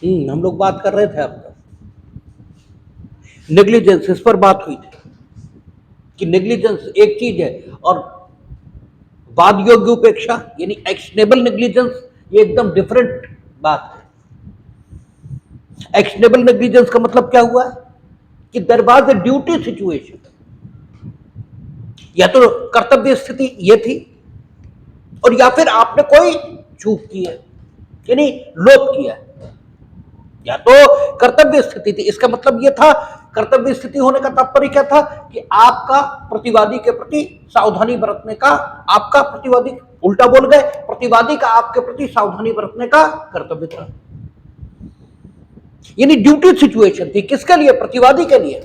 हम लोग बात कर रहे थे आपका नेग्लिजेंस, इस पर बात हुई थी कि नेग्लिजेंस एक चीज है और वाद योग्य उपेक्षा यानी एक्शनेबल नेग्लिजेंस ये एकदम डिफरेंट बात है। एक्शनेबल नेग्लिजेंस का मतलब क्या हुआ कि there was a duty situation, या तो कर्तव्य स्थिति ये थी और या फिर आपने कोई चूक की है यानी लोप किया है, या तो कर्तव्य स्थिति थी। इसका मतलब यह था, कर्तव्य स्थिति होने का तात्पर्य क्या था कि आपका प्रतिवादी के प्रति सावधानी बरतने का, आपका प्रतिवादी उल्टा बोल गए, प्रतिवादी का आपके प्रति सावधानी बरतने का कर्तव्य था, यानी ड्यूटी सिचुएशन थी। किसके लिए? प्रतिवादी के लिए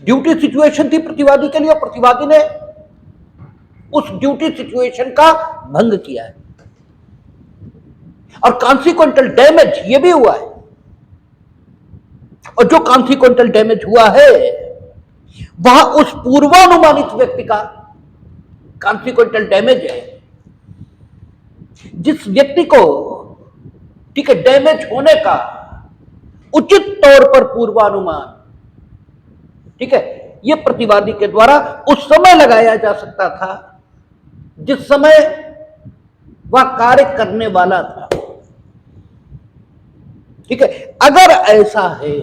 ड्यूटी सिचुएशन थी, प्रतिवादी के लिए, और प्रतिवादी ने उस ड्यूटी सिचुएशन का भंग किया है और कॉन्सिक्वेंटल डैमेज ये भी हुआ है। और जो कॉन्सिक्वेंटल डैमेज हुआ है वह उस पूर्वानुमानित व्यक्ति का कॉन्सिक्वेंटल डैमेज है, जिस व्यक्ति को ठीक है डैमेज होने का उचित तौर पर पूर्वानुमान ठीक है यह प्रतिवादी के द्वारा उस समय लगाया जा सकता था जिस समय वह कार्य करने वाला था। ठीक है, अगर ऐसा है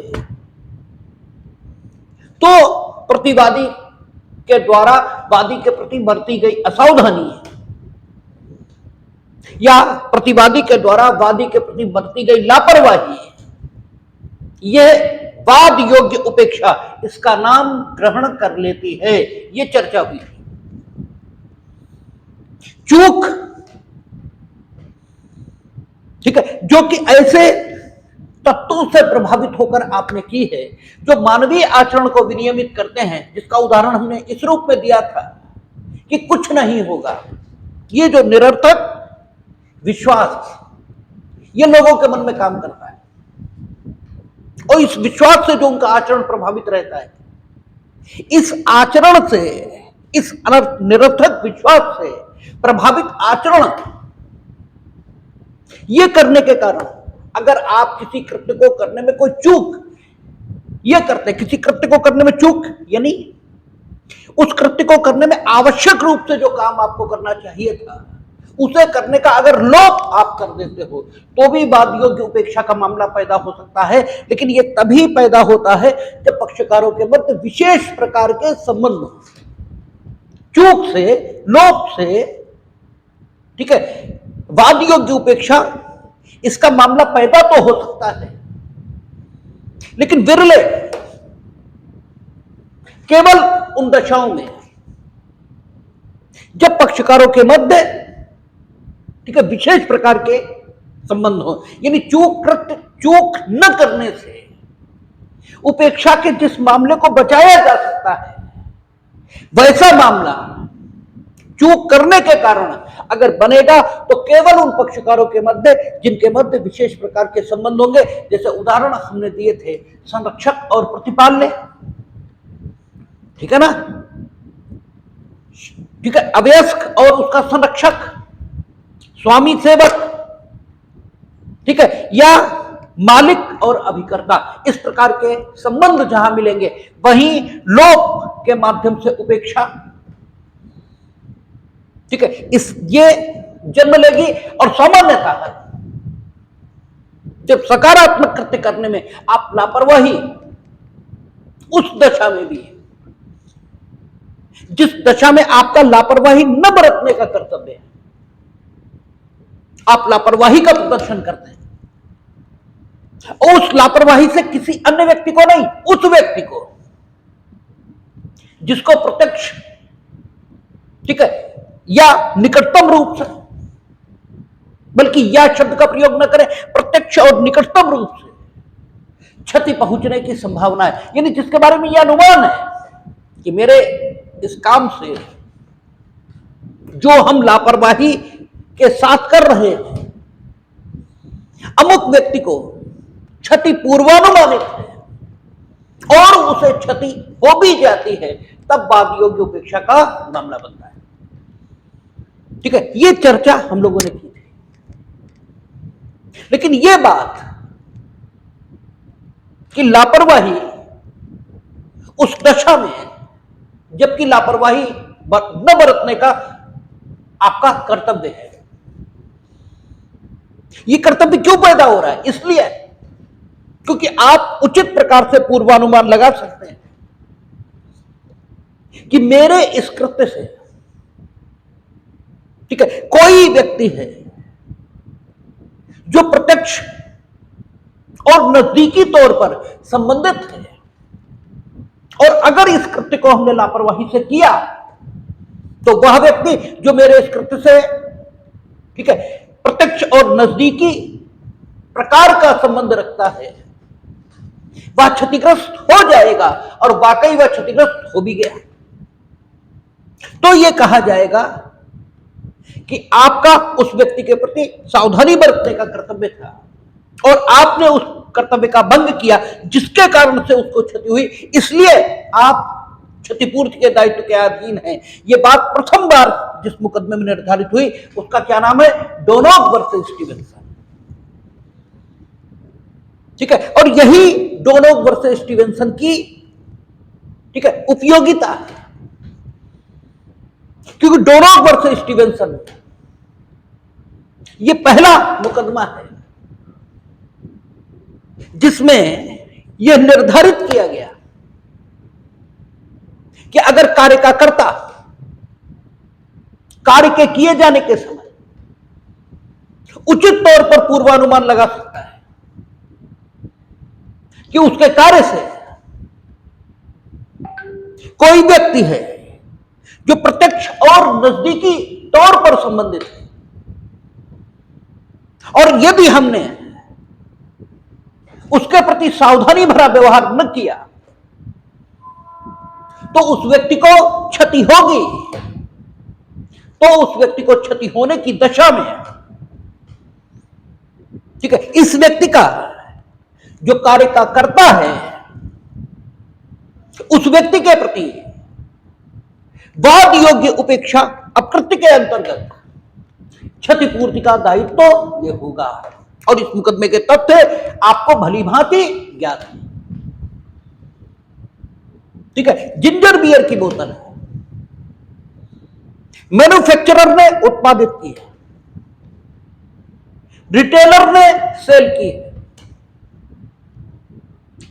तो प्रतिवादी के द्वारा वादी के प्रति बरती गई असावधानी या प्रतिवादी के द्वारा वादी के प्रति बरती गई लापरवाही, यह वाद योग्य उपेक्षा, इसका नाम ग्रहण कर लेती है। यह चर्चा हुई थी। चूक ठीक है जो कि ऐसे तत्वों से प्रभावित होकर आपने की है जो मानवीय आचरण को विनियमित करते हैं, जिसका उदाहरण हमने इस रूप में दिया था कि कुछ नहीं होगा। ये जो निरर्थक विश्वास ये लोगों के मन में काम करता है और इस विश्वास से जो उनका आचरण प्रभावित रहता है, इस आचरण से, इस निरर्थक विश्वास से प्रभावित आचरण ये करने के कारण अगर आप किसी कृत्य को करने में कोई चूक ये करते, किसी कृत्य को करने में चूक यानी उस कृत्य को करने में आवश्यक रूप से जो काम आपको करना चाहिए था उसे करने का अगर लोप आप कर देते हो तो भी वाद योग्य उपेक्षा का मामला पैदा हो सकता है। लेकिन यह तभी पैदा होता है जब पक्षकारों के मध्य विशेष प्रकार के संबंध, चूक से, लोप से, ठीक है, वाद योग्य उपेक्षा इसका मामला पैदा तो हो सकता है लेकिन विरले, केवल उन दशाओं में जब पक्षकारों के मध्य ठीक है विशेष प्रकार के संबंध हो, यानी चूक न करने से उपेक्षा के जिस मामले को बचाया जा सकता है वैसा मामला चूक करने के कारण अगर बनेगा तो केवल उन पक्षकारों के मध्य जिनके मध्य विशेष प्रकार के संबंध होंगे। जैसे उदाहरण हमने दिए थे संरक्षक और प्रतिपाल्य, ठीक है ना, ठीक है, अवयस्क और उसका संरक्षक, स्वामी सेवक, ठीक है, या मालिक और अभिकर्ता, इस प्रकार के संबंध जहां मिलेंगे वहीं लोप के माध्यम से उपेक्षा ठीक है इस ये जन्म लेगी। और सामान्यतः जब सकारात्मक कृत्य करने में आप लापरवाही उस दशा में भी है जिस दशा में आपका लापरवाही न बरतने का कर्तव्य है, आप लापरवाही का प्रदर्शन करते हैं और उस लापरवाही से किसी अन्य व्यक्ति को नहीं, उस व्यक्ति को जिसको प्रत्यक्ष ठीक है या निकटतम रूप से, बल्कि या शब्द का प्रयोग न करें, प्रत्यक्ष और निकटतम रूप से क्षति पहुंचने की संभावना है, यानी जिसके बारे में यह अनुमान है कि मेरे इस काम से जो हम लापरवाही के साथ कर रहे हैं अमुक व्यक्ति को क्षति पूर्वानुमानित है और उसे क्षति हो भी जाती है, तब वाद योग्य उपेक्षा का मामला बनता है। ठीक है, यह चर्चा हम लोगों ने की थी। लेकिन यह बात कि लापरवाही उस दशा में, जबकि लापरवाही न बरतने का आपका कर्तव्य है। यह कर्तव्य क्यों पैदा हो रहा है? इसलिए क्योंकि आप उचित प्रकार से पूर्वानुमान लगा सकते हैं कि मेरे इस कृत्य से, ठीक है, कोई व्यक्ति है जो प्रत्यक्ष और नजदीकी तौर पर संबंधित है, और अगर इस कृत्य को हमने लापरवाही से किया तो वह व्यक्ति जो मेरे इस कृत्य से, ठीक है, प्रत्यक्ष और नजदीकी प्रकार का संबंध रखता है, वह क्षतिग्रस्त हो जाएगा, और वाकई वह क्षतिग्रस्त हो भी गया। तो यह कहा जाएगा कि आपका उस व्यक्ति के प्रति सावधानी बरतने का कर्तव्य था, और आपने उस कर्तव्य का भंग किया, जिसके कारण से उसको क्षति हुई, इसलिए आप क्षतिपूर्ति के दायित्व के अधीन हैं। यह बात प्रथम बार जिस मुकदमे में निर्धारित हुई उसका क्या नाम है? Donoghue versus Stevenson. ठीक है, और यही डोनोग वर्सेस स्टीवेंसन की, ठीक है, उपयोगिता है, क्योंकि डोनोग वर्सेस स्टीवेंसन यह पहला मुकदमा है जिसमें यह निर्धारित किया गया कि अगर कार्य का कर्ता कार्य के किए जाने के समय उचित तौर पर पूर्वानुमान लगा सकता है कि उसके कार्य से कोई व्यक्ति है जो प्रत्यक्ष और नजदीकी तौर पर संबंधित है, और यदि हमने उसके प्रति सावधानी भरा व्यवहार न किया तो उस व्यक्ति को क्षति होगी, तो उस व्यक्ति को क्षति होने की दशा में, ठीक है, इस व्यक्ति का जो कार्य का करता है उस व्यक्ति के प्रति वाद योग्य उपेक्षा अकृत्य के अंतर्गत क्षतिपूर्ति का दायित्व तो यह होगा, और इस मुकदमे के तथ्य आपको भली भांति ज्ञात है। ठीक है, जिंजर बियर की बोतल है, मैन्युफैक्चरर ने उत्पादित की है, रिटेलर ने सेल की है।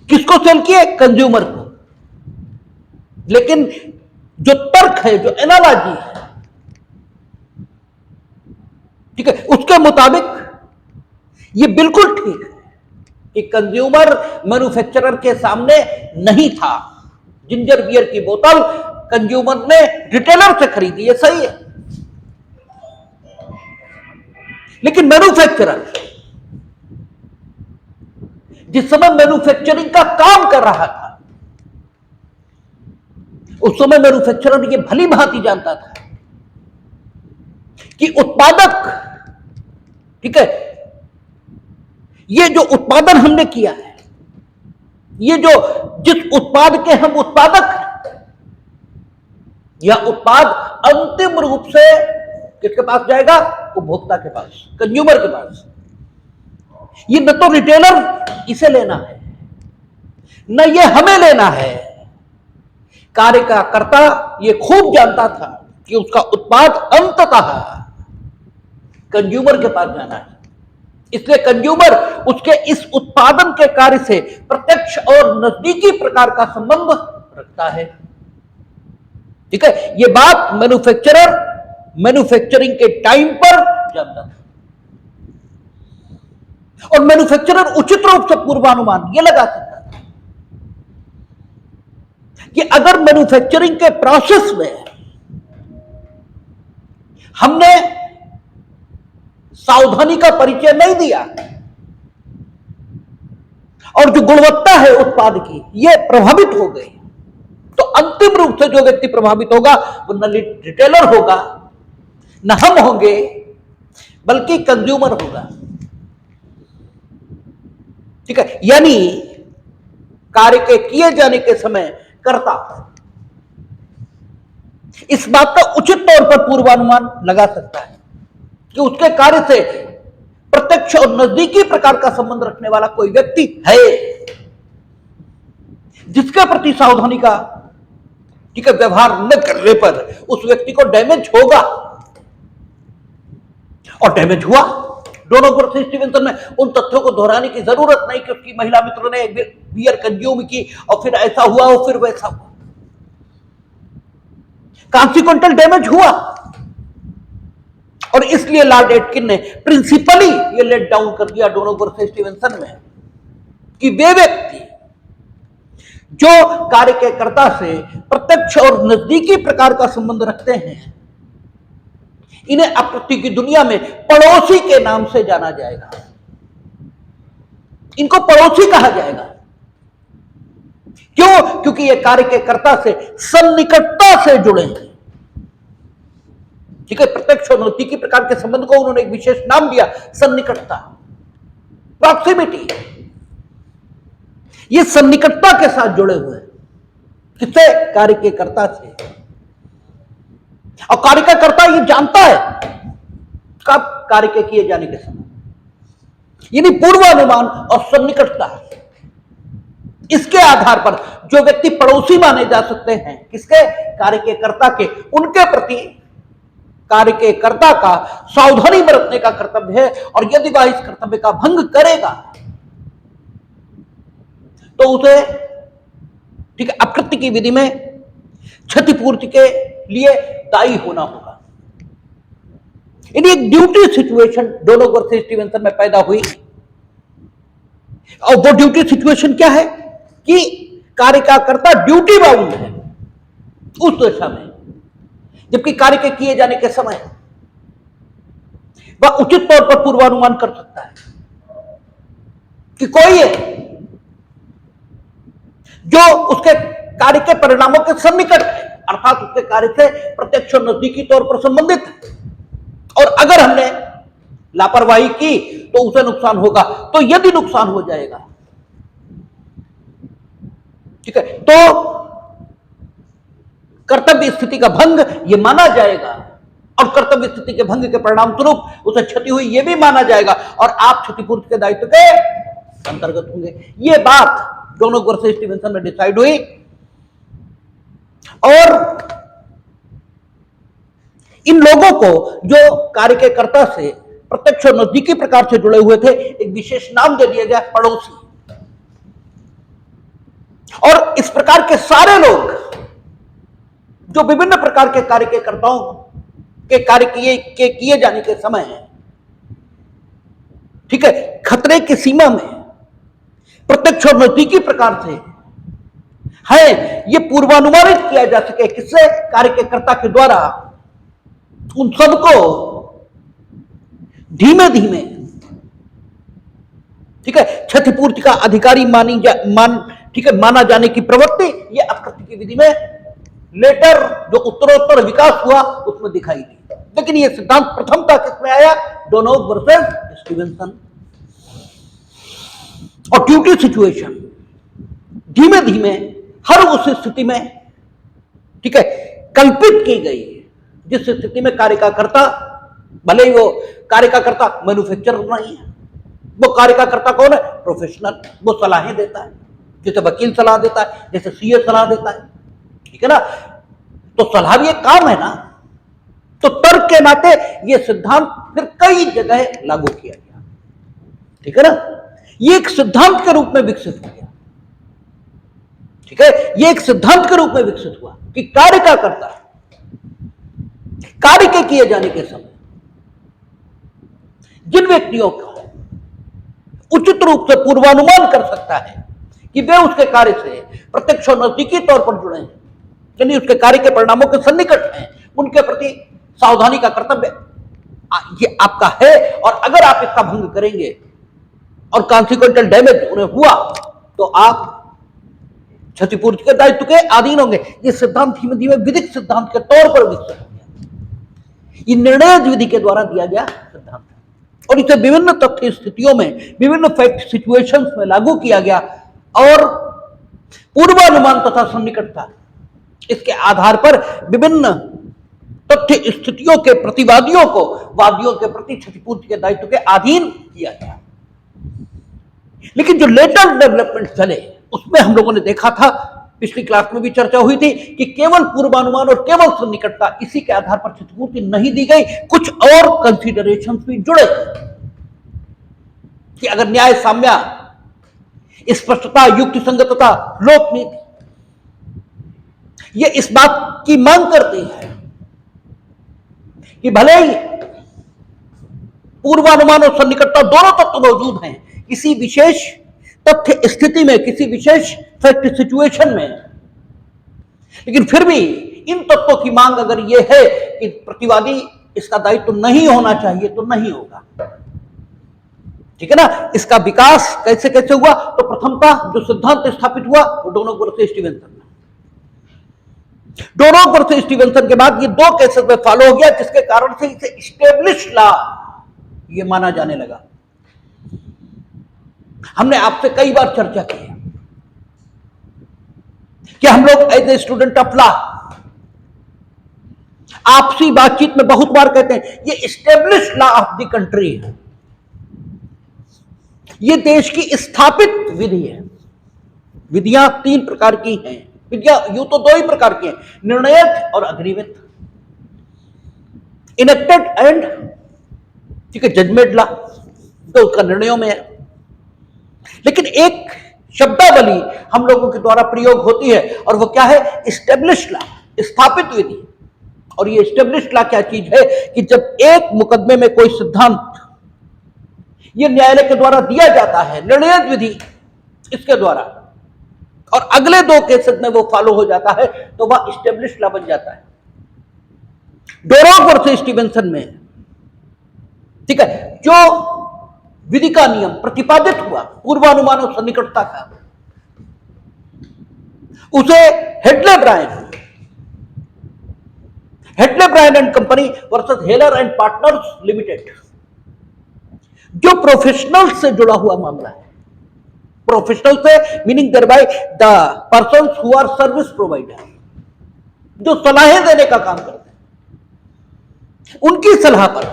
किसको सेल की है? कंज्यूमर को। लेकिन जो तर्क है, जो एनालॉजी है, ठीक है, उसके मुताबिक यह बिल्कुल ठीक है कि कंज्यूमर मैन्युफैक्चरर के सामने नहीं था। जिंजर बियर की बोतल कंज्यूमर ने रिटेलर से खरीदी, यह सही है, लेकिन मैन्युफैक्चरर जिस समय मैन्युफैक्चरिंग का काम कर रहा था उस समय मैन्युफैक्चरर यह भली भांति जानता था कि उत्पादक, ठीक है, ये जो उत्पादन हमने किया है, ये जो जिस उत्पाद के हम उत्पादक हैं, यह उत्पाद अंतिम रूप से किसके पास जाएगा? उपभोक्ता के पास, कंज्यूमर के पास। ये न तो रिटेलर इसे लेना है, न ये हमें लेना है। कार्य का कर्ता ये खूब जानता था कि उसका उत्पाद अंततः कंज्यूमर के पास जाना है, इसलिए कंज्यूमर उसके इस उत्पादन के कार्य से प्रत्यक्ष और नजदीकी प्रकार का संबंध रखता है। ठीक है, यह बात मैन्युफैक्चरर मैन्युफैक्चरिंग के टाइम पर जानता था, और मैन्युफैक्चरर उचित रूप से पूर्वानुमान यह लगा सकता था कि अगर मैन्युफैक्चरिंग के प्रोसेस में हमने सावधानी का परिचय नहीं दिया और जो गुणवत्ता है उत्पाद की यह प्रभावित हो गई, तो अंतिम रूप से जो व्यक्ति प्रभावित होगा वो न रिटेलर होगा, न हम होंगे, बल्कि कंज्यूमर होगा। ठीक है, यानी कार्य के किए जाने के समय कर्ता इस बात का उचित तौर पर पूर्वानुमान लगा सकता है कि उसके कार्य से प्रत्यक्ष और नजदीकी प्रकार का संबंध रखने वाला कोई व्यक्ति है जिसके प्रति सावधानी का ठीक है व्यवहार न करने पर उस व्यक्ति को डैमेज होगा, और डैमेज हुआ। डोनागोर स्टीवेंसन में उन तथ्यों को दोहराने की जरूरत नहीं कि उसकी महिला मित्र ने बियर कंज्यूम की और फिर ऐसा हुआ और फिर वैसा हुआ। कॉन्सिक्वेंटल डैमेज हुआ, और इसलिए लॉर्ड एटकिन ने प्रिंसिपली ये लेट डाउन कर दिया डोनागोर स्टीवेंसन में कि वे व्यक्ति जो कार्य के कर्ता से प्रत्यक्ष और नजदीकी प्रकार का संबंध रखते हैं, इन्हें अप्रत्यक्ष की दुनिया में पड़ोसी के नाम से जाना जाएगा। इनको पड़ोसी कहा जाएगा। क्यों? क्योंकि ये कार्य के कर्ता से सन्निकटता से जुड़े हैं। ठीक है, प्रत्यक्ष और नजदीकी प्रकार के संबंध को उन्होंने एक विशेष नाम दिया, सन्निकटता, प्रॉक्सिमिटी। ये सन्निकटता के साथ जुड़े हुए हैं। किससे? कार्य के कर्ता से। और कार्य का कर्ता ये जानता है कब कार्य के किए जाने के समय, यानी पूर्वानुमान और सन्निकटता। इसके आधार पर जो व्यक्ति पड़ोसी माने जा सकते हैं, किसके? कार्य के कर्ता के, उनके प्रति कार्य के कर्ता का सावधानी बरतने का कर्तव्य है। और यदि वह इस कर्तव्य का भंग करेगा तो उसे ठीक है अकृत्य की विधि में क्षतिपूर्ति के लिए दायी होना होगा। यदि एक ड्यूटी सिचुएशन डोनागोर स्टीवेंसन में पैदा हुई, और वो ड्यूटी सिचुएशन क्या है कि कार्य का कर्ता ड्यूटी बाउंड है उस दशा में, जबकि कार्य के किए जाने के समय वह उचित तौर पर पूर्वानुमान कर सकता है कि कोई है जो उसके कार्य के परिणामों के सन्निकट है, अर्थात उसके कार्य से प्रत्यक्ष और नजदीकी तौर पर संबंधित है, और अगर हमने लापरवाही की तो उसे नुकसान होगा। तो यदि नुकसान हो जाएगा, ठीक है, तो कर्तव्य स्थिति का भंग यह माना जाएगा, और कर्तव्य स्थिति के भंग के परिणाम स्वरूप उसे क्षति हुई यह भी माना जाएगा, और आप क्षतिपूर्ति के दायित्व के अंतर्गत होंगे। यह बात डोनागोर स्टीवेंसन में डिसाइड हुई, और इन लोगों को जो कार्य के कर्ता से प्रत्यक्ष और नजदीकी प्रकार से जुड़े हुए थे, एक विशेष नाम दे दिया गया, पड़ोसी। और इस प्रकार के सारे लोग जो विभिन्न प्रकार के कार्य के कर्ताओं के कार्य किए जाने के समय है, ठीक है, खतरे की सीमा में प्रत्यक्ष और नजदीकी प्रकार से है, यह पूर्वानुमानित किया जा सके किससे? कार्य के कर्ता के द्वारा। उन सबको धीमे धीमे ठीक है क्षतिपूर्ति का अधिकारी ठीक है माना जाने की प्रवृत्ति यह अकृत्य की विधि में लेटर जो उत्तरोत्तर विकास हुआ उसमें दिखाई दी। लेकिन यह सिद्धांत प्रथमतः किसमें आया? डोनागोर वर्सेस स्टीवेंसन। और ड्यूटी सिचुएशन धीमे धीमे हर उस स्थिति में ठीक है कल्पित की गई जिस स्थिति में कार्य का कर्ता, भले ही वो कार्य का कर्ता मैन्युफैक्चरर नहीं है, वो कार्य का कर्ता कौन है? प्रोफेशनल। वो सलाहें देता है, जैसे वकील सलाह देता है, जैसे सीए सलाह देता है, ठीक है ना। तो सलाह भी एक काम है ना। तो तर्क के नाते ये सिद्धांत फिर कई जगह लागू किया गया, ठीक है ना। ये एक सिद्धांत के रूप में विकसित हो गया, ठीक है। ये एक सिद्धांत के रूप में विकसित हुआ कि कार्य का कर्ता कार्य के किए जाने के समय जिन व्यक्तियों को उचित रूप से पूर्वानुमान कर सकता है कि वे उसके कार्य से प्रत्यक्ष और नजदीकी तौर पर जुड़े हैं, यानी उसके कार्य के परिणामों के सन्निकट हैं, उनके प्रति सावधानी का कर्तव्य ये आपका है। और अगर आप इसका भंग करेंगे और कॉन्सिक्वेंटल डैमेज उन्हें हुआ तो आप क्षतिपूर्ति के दायित्व के अधीन होंगे। ये सिद्धांत धीमे धीमे विधिक सिद्धांत के तौर पर विकसित हो गया। ये निर्णय विधि के द्वारा दिया गया सिद्धांत और इसे विभिन्न तथ्य स्थितियों में, विभिन्न फैक्ट सिचुएशंस में लागू किया गया। और पूर्वानुमान तथा सन्निकटता इसके आधार पर विभिन्न तथ्य तथ्य स्थितियों के प्रतिवादियों को वादियों के प्रति क्षतिपूर्ति के दायित्व के अधीन किया गया। लेकिन जो लेटर डेवलपमेंट चले उसमें हम लोगों ने देखा था, पिछली क्लास में भी चर्चा हुई थी कि केवल पूर्वानुमान और केवल सन्निकटता इसी के आधार पर क्षतिपूर्ति नहीं दी गई, कुछ और कंसीडरेशंस भी जुड़े कि अगर न्याय साम्य, स्पष्टता, युक्ति संगतता, लोकनीति ये इस बात की मांग करती है कि भले ही पूर्वानुमान और सन्निकटता दोनों तत्व मौजूद हैं किसी विशेष तथ्य स्थिति में, किसी विशेष फैक्ट सिचुएशन में, लेकिन फिर भी इन तत्वों की मांग अगर यह है कि प्रतिवादी इसका दायित्व नहीं होना चाहिए तो नहीं होगा। ठीक है ना। इसका विकास कैसे कैसे हुआ, तो प्रथमतः जो सिद्धांत स्थापित हुआ वो डोनोग वर्सेस स्टीवेंसन में। डोनोग वर्सेस स्टीवेंसन के बाद ये दो केसेस में फॉलो हो गया, जिसके कारण से इसे इस्टेब्लिश लॉ ये माना जाने लगा। हमने आपसे कई बार चर्चा की है कि हम लोग as a student of law आपसी बातचीत में बहुत बार कहते हैं ये establish law of the country है, ये देश की स्थापित विधि है। विधियां तीन प्रकार की हैं, विधियां यूं तो दो ही प्रकार की हैं, निर्णयक और अग्निवित, इनेक्टेड एंड ठीक है जजमेंट लॉ, तो उसका निर्णयों में है। लेकिन एक शब्दावली हम लोगों के द्वारा प्रयोग होती है और वो क्या है, इस्टेब्लिश लॉ, स्थापित विधि। और ये इस्टेब्लिश लॉ क्या चीज है कि जब एक मुकदमे में कोई सिद्धांत ये न्यायालय के द्वारा दिया जाता है, निर्णयक विधि इसके द्वारा, और अगले दो केसेस में वो फॉलो हो जाता है तो वह इस्टेब्लिश लॉ बन जाता है। डोनोग वर्सेस स्टीवेंसन में ठीक है जो विधि का नियम प्रतिपादित हुआ पूर्वानुमान और सन्निकटता का, उसे Hedley Byrne and company versus Heller and partners limited, जो प्रोफेशनल से जुड़ा हुआ मामला है। प्रोफेशनल से meaning there by the persons who are service provider, जो सलाहें देने का काम करते हैं, उनकी सलाह पर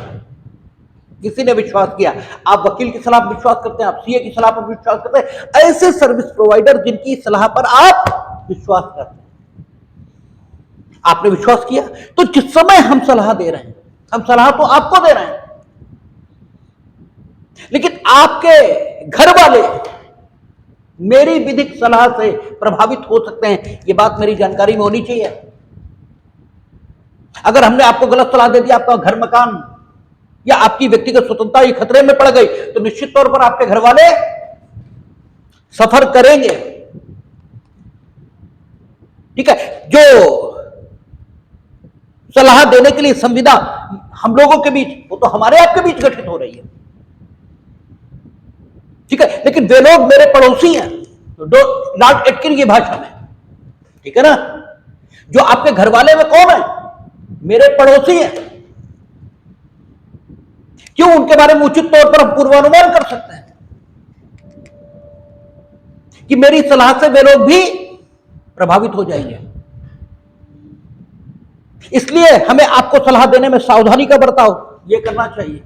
किसी ने विश्वास किया। आप वकील की सलाह पर विश्वास करते हैं, आप सीए की सलाह पर विश्वास करते हैं, ऐसे सर्विस प्रोवाइडर जिनकी सलाह पर आप विश्वास करते हैं, आपने विश्वास किया। तो जिस समय हम सलाह दे रहे हैं, हम सलाह तो आपको दे रहे हैं, लेकिन आपके घर वाले मेरी विधिक सलाह से प्रभावित हो सकते हैं, यह बात मेरी जानकारी में होनी चाहिए। अगर हमने आपको गलत सलाह दे दी, आपका घर मकान या आपकी व्यक्तिगत स्वतंत्रता ये खतरे में पड़ गई, तो निश्चित तौर पर आपके घर वाले सफर करेंगे। ठीक है, जो सलाह देने के लिए संविदा हम लोगों के बीच, वो तो हमारे आपके बीच गठित हो रही है। ठीक है, लेकिन वे लोग मेरे पड़ोसी हैं, लॉर्ड एटकिन की भाषा में, ठीक है ना, जो आपके घर वाले में कौन है, मेरे पड़ोसी हैं। क्यों? उनके बारे में उचित तौर पर हम पूर्वानुमान कर सकते हैं कि मेरी सलाह से वे लोग भी प्रभावित हो जाएंगे। इसलिए हमें आपको सलाह देने में सावधानी का बर्ताव यह करना चाहिए।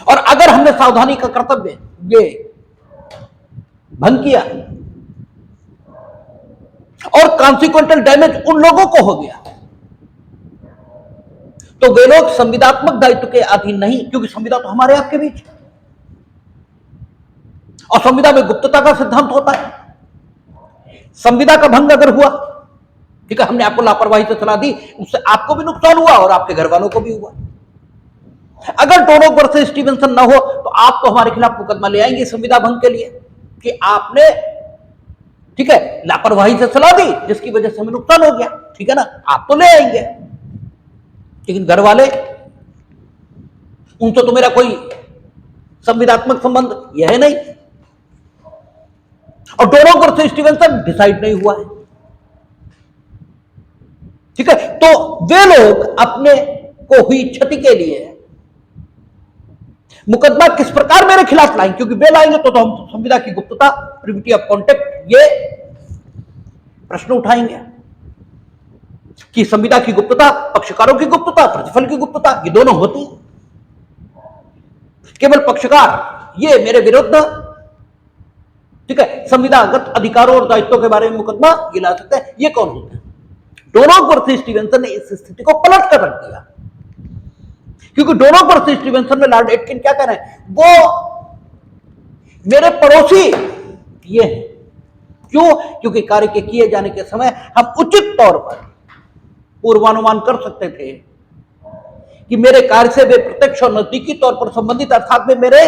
और अगर हमने सावधानी का कर्तव्य ये भंग किया और कॉन्सिक्वेंटल डैमेज उन लोगों को हो गया, तो वे लोग संविदात्मक दायित्व के अधीन नहीं, क्योंकि संविदा तो हमारे आपके बीच, और संविदा में गुप्तता का सिद्धांत होता है। संविदा का भंग अगर हुआ, ठीक है, हमने आपको लापरवाही से सलाह दी, उससे आपको भी नुकसान हुआ और आपके घर वालों को भी हुआ। अगर डोनोग वर्सेस स्टीवेंसन ना हो तो आप तो हमारे खिलाफ मुकदमा ले आएंगे संविदा भंग के लिए कि आपने ठीक है लापरवाही से सलाह दी जिसकी वजह से हमें नुकसान हो गया। ठीक है ना, आप तो ले आएंगे, लेकिन घर वाले, उनसे तो मेरा कोई संविदात्मक संबंध यह है नहीं। और डोनोग वर्सेस स्टीवेंसन डिसाइड नहीं हुआ है। ठीक है, तो वे लोग अपने को हुई क्षति के लिए मुकदमा किस प्रकार मेरे खिलाफ लाएंगे, क्योंकि वे लाएंगे तो हम संविदा की गुप्तता, प्रिविटी ऑफ कॉन्टेक्ट, ये प्रश्न उठाएंगे। कि संविदा की गुप्तता, पक्षकारों की गुप्तता, प्रतिफल की गुप्तता, ये दोनों होती है। केवल पक्षकार ये मेरे विरुद्ध, ठीक है, संविदागत अधिकारों और दायित्वों के बारे में मुकदमा ये ला सकते हैं, ये कौन होते हैं? डोनोग वर्सेस स्टीवेंसन ने इस स्थिति को पलट कर रख दिया, क्योंकि डोनोग वर्सेस स्टीवेंसन में लॉर्ड एटकिन क्या कह रहे हैं, वो मेरे पड़ोसी ये हैं। क्यों? क्योंकि कार्य के किए जाने के समय हम उचित तौर पर पूर्वानुमान कर सकते थे कि मेरे कार्य से वे प्रत्यक्ष और नजदीकी तौर पर संबंधित, अर्थात में मेरे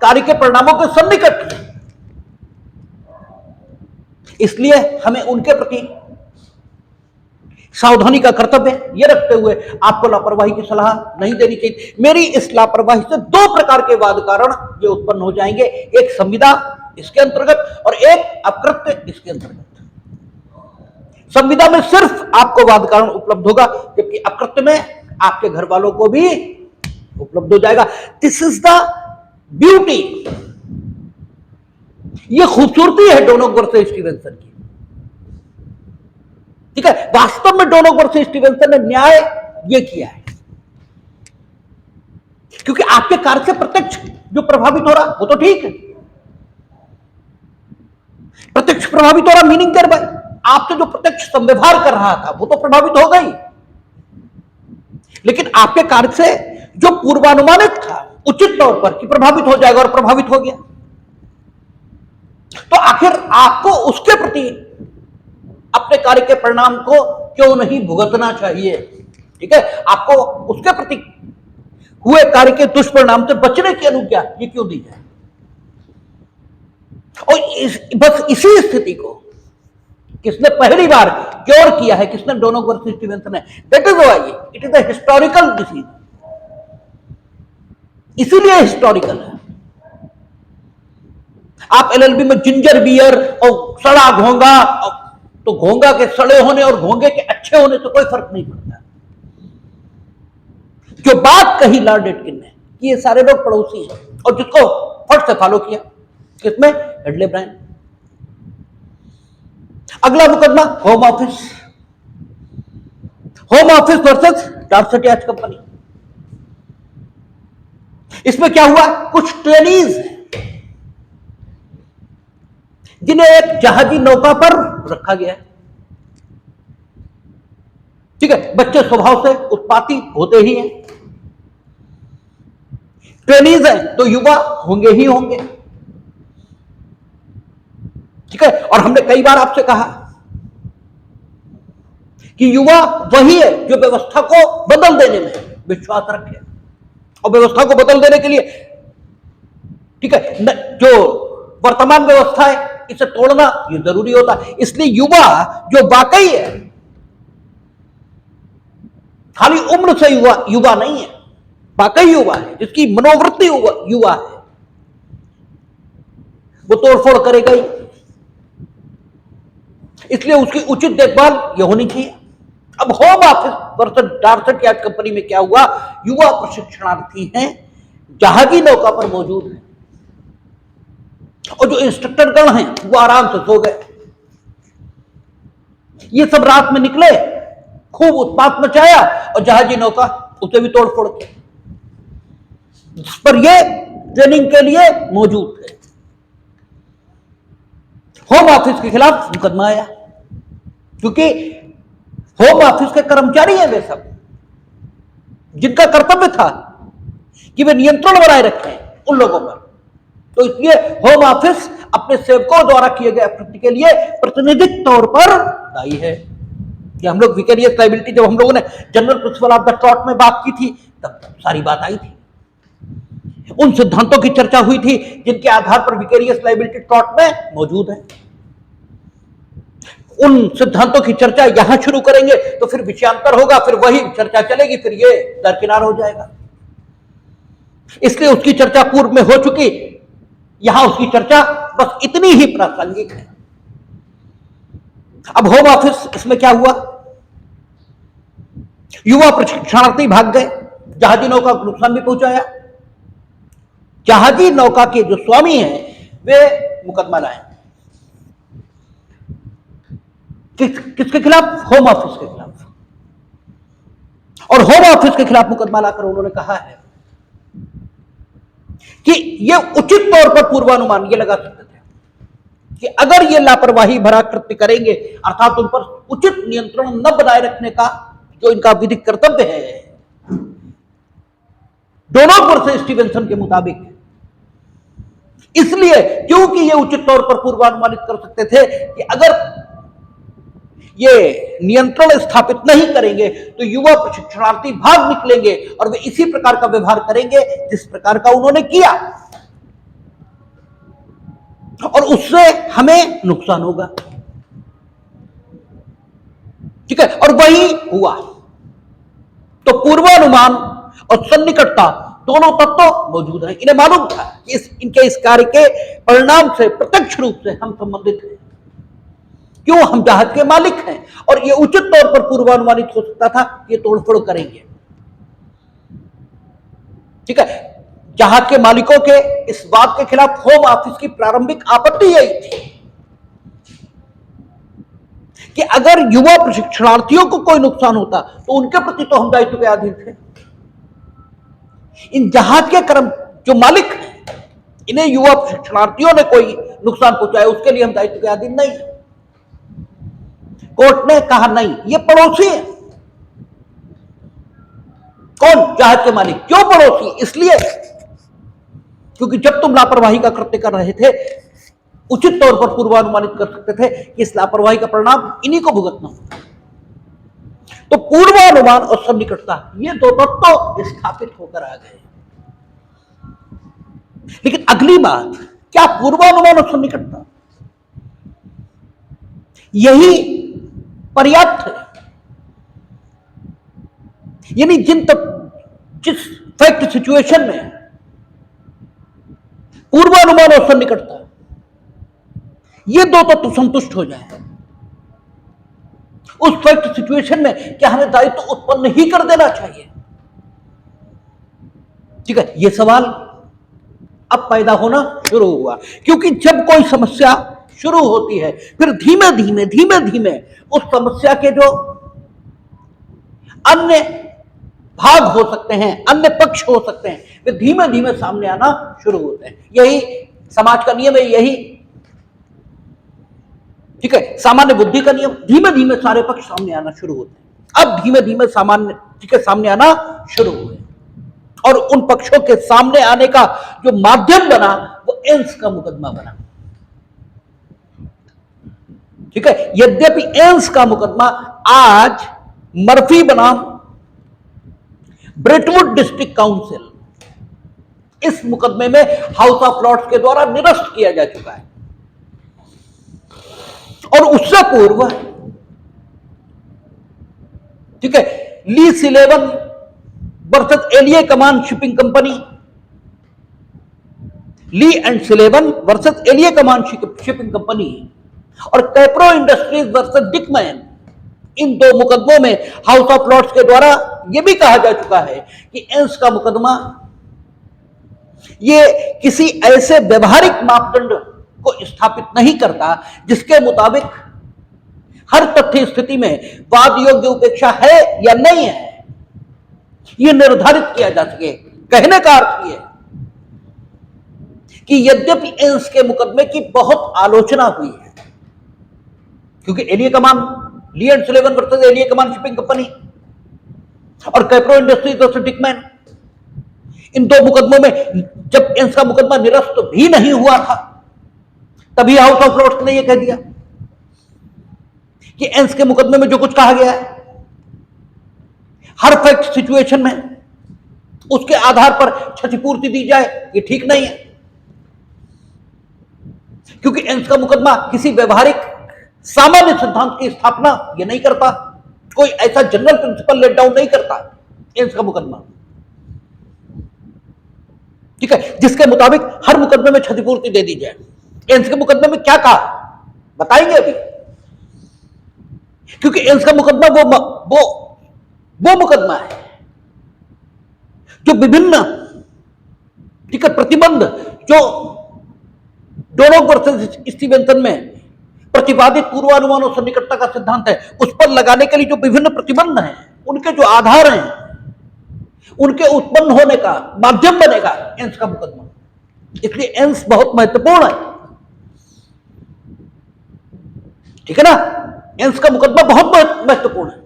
कार्य के परिणामों के सन्निकट हैं। इसलिए हमें उनके प्रति सावधानी का कर्तव्य ये रखते हुए आपको लापरवाही की सलाह नहीं देनी चाहिए। मेरी इस लापरवाही से दो प्रकार के वाद कारण ये उत्पन्न हो जाएंगे, एक संविदा इसके अंतर्गत और एक अकृत्य इसके अंतर्गत। संविदा में सिर्फ आपको वाद कारण उपलब्ध होगा, जबकि अकृत्य में आपके घर वालों को भी उपलब्ध हो जाएगा। दिस इज द ब्यूटी, ये खूबसूरती है डोनोग वर्सेस स्टीवेंसन की, ठीक है। वास्तव में डोनोग वर्सेस स्टीवेंसन ने न्याय ये किया है, क्योंकि आपके कार्य से प्रत्यक्ष जो प्रभावित हो रहा वो तो ठीक है, प्रत्यक्ष प्रभावित हो रहा मीनिंग कर भाई आपसे जो प्रत्यक्ष संव्यवहार कर रहा था वो तो प्रभावित हो गई, लेकिन आपके कार्य से जो पूर्वानुमानित था उचित तौर पर कि प्रभावित हो जाएगा और प्रभावित हो गया, तो आखिर आपको उसके प्रति अपने कार्य के परिणाम को क्यों नहीं भुगतना चाहिए, ठीक है। आपको उसके प्रति हुए कार्य के दुष्परिणाम से बचने की अनुज्ञा ये क्यों दी जाए? और बस इसी स्थिति को किसने पहली बार क्योर किया है, किसने? डोनोग वर्सेस स्टीवेंसन ने। That is why it is a historical decision, इसीलिए हिस्टोरिकल है। आप एलएलबी में जिंजर बियर और सड़ा घोंगा, तो घोंगा के सड़े होने और घोंगे के अच्छे होने से कोई फर्क नहीं पड़ता। जो बात कही लॉर्ड एटकिन ने कि ये सारे लोग पड़ोसी हैं, और जिसको फट से फॉलो किया किसमें? Hadley Bryan. अगला मुकदमा home office, home office versus Dorset yacht company. इसमें क्या हुआ? कुछ ट्रेनीज जिन्हें एक जहाजी नौका पर रखा गया है, ठीक है। बच्चे स्वभाव से उत्पाती होते ही हैं, ट्रेनीज हैं तो युवा होंगे ही होंगे, ठीक है। और हमने कई बार आपसे कहा कि युवा वही है जो व्यवस्था को बदल देने में विश्वास रखे, और व्यवस्था को बदल देने के लिए, ठीक है, जो वर्तमान व्यवस्था है इसे तोड़ना ये जरूरी होता है। इसलिए युवा जो वाकई है, खाली उम्र से युवा नहीं है, वाकई युवा है, जिसकी मनोवृत्ति युवा है, वो तोड़फोड़ करेगा ही। इसलिए उसकी उचित देखभाल ये होनी चाहिए। अब home office versus Dorset yacht company में क्या हुआ? युवा प्रशिक्षणार्थी हैं, जहाजी नौका पर मौजूद हैं, और जो इंस्ट्रक्टर गण हैं वो आराम से सो गए। ये सब रात में निकले, खूब उत्पात मचाया, और जहाजी नौका उसे भी तोड़ फोड़ किया, जिस पर ये ट्रेनिंग के लिए मौजूद थे। होम ऑफिस के खिलाफ मुकदमा आया, क्योंकि होम ऑफिस के कर्मचारी हैं वे सब, जिनका कर्तव्य था कि वे नियंत्रण बनाए रखें उन लोगों पर। तो इसलिए होम ऑफिस अपने सेवकों द्वारा किए गए अकृत्य के लिए प्रतिनिधिक तौर पर दायी है। कि हम लोग विकेरियस लायबिलिटी, जब हम लोगों ने general principle of the tort में बात की थी, तब सारी बात आई थी, उन सिद्धांतों की चर्चा हुई थी जिनके आधार पर विकेरियस लायबिलिटी टॉर्ट में मौजूद है। उन सिद्धांतों की चर्चा यहां शुरू करेंगे तो फिर विषयांतर होगा, फिर वही चर्चा चलेगी, फिर ये दरकिनार हो जाएगा। इसलिए उसकी चर्चा पूर्व में हो चुकी, यहां उसकी चर्चा बस इतनी ही प्रासंगिक है। अब होम ऑफिस, इसमें क्या हुआ? युवा प्रशिक्षणार्थी भाग गए, जहाजी नौका को नुकसान भी पहुंचाया। जहाजी नौका के जो स्वामी हैं वे मुकदमा लाए, किसके खिलाफ? होम ऑफिस के खिलाफ। और होम ऑफिस के खिलाफ मुकदमा लाकर उन्होंने कहा है कि यह उचित तौर पर पूर्वानुमान ये लगा सकते थे कि अगर ये लापरवाही भरा कृत्य करेंगे, अर्थात उन पर उचित नियंत्रण न बनाए रखने का जो इनका विधिक कर्तव्य है, दोनों पर से स्टीवेंसन के मुताबिक, इसलिए क्योंकि ये उचित तौर पर पूर्वानुमानित कर सकते थे कि अगर ये नियंत्रण स्थापित नहीं करेंगे तो युवा प्रशिक्षणार्थी भाग निकलेंगे और वे इसी प्रकार का व्यवहार करेंगे जिस प्रकार का उन्होंने किया, और उससे हमें नुकसान होगा। ठीक है, और वही हुआ। तो पूर्वानुमान और सन्निकटता दोनों तत्व तो मौजूद हैं। इन्हें मालूम था कि इनके इस कार्य के परिणाम से प्रत्यक्ष रूप से हम संबंधित हैं, क्यों? हम जहाज के मालिक हैं, और यह उचित तौर पर पूर्वानुमानित हो सकता था कि तोड़फोड़ करेंगे। ठीक है, जहाज के मालिकों के इस बात के खिलाफ होम ऑफिस की प्रारंभिक आपत्ति यही थी कि अगर युवा प्रशिक्षणार्थियों को कोई नुकसान होता तो उनके प्रति तो हम दायित्व के अधीन थे। इन जहाज के कर्म जो मालिक हैं, इन्हें युवा प्रशिक्षणार्थियों ने कोई नुकसान पहुंचाया उसके लिए हम दायित्व के अधीन नहीं। कोर्ट ने कहा नहीं, ये पड़ोसी है। कौन? जहाज के मालिक। क्यों पड़ोसी? इसलिए क्योंकि जब तुम लापरवाही का कृत्य कर रहे थे, उचित तौर पर पूर्वानुमानित कर सकते थे कि इस लापरवाही का परिणाम इन्हीं को भुगतना होगा। तो पूर्वानुमान और सन्निकटता ये दो तत्व स्थापित होकर आ गए। लेकिन अगली बात, क्या पूर्वानुमान और सन्निकटता यही पर्याप्त है? यानी जिस फैक्ट सिचुएशन में पूर्वानुमान और सन्निकटता ये दो तत्व संतुष्ट हो जाए, उस फैक्ट सिचुएशन में क्या हमें दायित्व उत्पन्न ही कर देना चाहिए? ठीक है, यह सवाल अब पैदा होना शुरू हुआ, क्योंकि जब कोई समस्या शुरू होती है फिर धीमे धीमे उस समस्या के जो अन्य भाग हो सकते हैं, अन्य पक्ष हो सकते हैं, वे धीमे धीमे सामने आना शुरू होते हैं। यही समाज का नियम है, यही ठीक है सामान्य बुद्धि का नियम। धीमे धीमे सारे पक्ष सामने आना शुरू होते हैं। अब धीमे धीमे सामान्य ठीक है सामने आना शुरू हुए, और उन पक्षों के सामने आने का जो माध्यम बना वो एंस का मुकदमा बना। ठीक है, यद्यपि एंस का मुकदमा आज मर्फी बनाम ब्रेटवुड डिस्ट्रिक्ट काउंसिल, इस मुकदमे में हाउस ऑफ लॉर्ड्स के द्वारा निरस्त किया जा चुका है। और उससे पूर्व ठीक है ली Sillavan versus Aliakmon shipping company, Leigh and Sillavan versus Aliakmon shipping company और कैप्रो इंडस्ट्रीज वर्सेस डिकमैन, इन दो मुकदमों में हाउस ऑफ लॉर्ड्स के द्वारा यह भी कहा जा चुका है कि एंस का मुकदमा ये किसी ऐसे व्यवहारिक मापदंड को स्थापित नहीं करता जिसके मुताबिक हर तथ्य स्थिति में वाद योग्य उपेक्षा है या नहीं है यह निर्धारित किया जा सके। कहने का अर्थ यह कि यद्यपि एंस के मुकदमे की बहुत आलोचना हुई है, क्योंकि एलिए कमान Leigh and Sillavan versus Aliakmon shipping company और कैप्रो इंडस्ट्रीज वर्सेस डिकमैन, इन दो मुकदमों में जब एंस का मुकदमा निरस्त भी नहीं हुआ था तभी हाउस ऑफ लॉर्ड्स ने यह कह दिया कि एंस के मुकदमे में जो कुछ कहा गया है हर फैक्ट सिचुएशन में उसके आधार पर क्षतिपूर्ति दी जाए, ये ठीक नहीं है, क्योंकि एंस का मुकदमा किसी व्यवहारिक सामान्य सिद्धांत की स्थापना ये नहीं करता, कोई ऐसा जनरल प्रिंसिपल लेट डाउन नहीं करता एंस का मुकदमा। ठीक है, जिसके मुताबिक हर मुकदमे में क्षतिपूर्ति दे दी जाए। एंस के मुकदमे में क्या कहा बताएंगे अभी, क्योंकि एंस का मुकदमा वो मुकदमा है जो विभिन्न ठीक है प्रतिबंध जो डोनोग वर्सेस स्टीवेंसन में प्रतिपादित पूर्वानुमानों से निकटता का सिद्धांत है, उस पर लगाने के लिए जो विभिन्न प्रतिबंध हैं, उनके जो आधार हैं, उनके उत्पन्न होने का माध्यम बनेगा एंस का मुकदमा। इसलिए एंस बहुत महत्वपूर्ण है, ठीक है ना। एंस का मुकदमा बहुत महत्वपूर्ण है।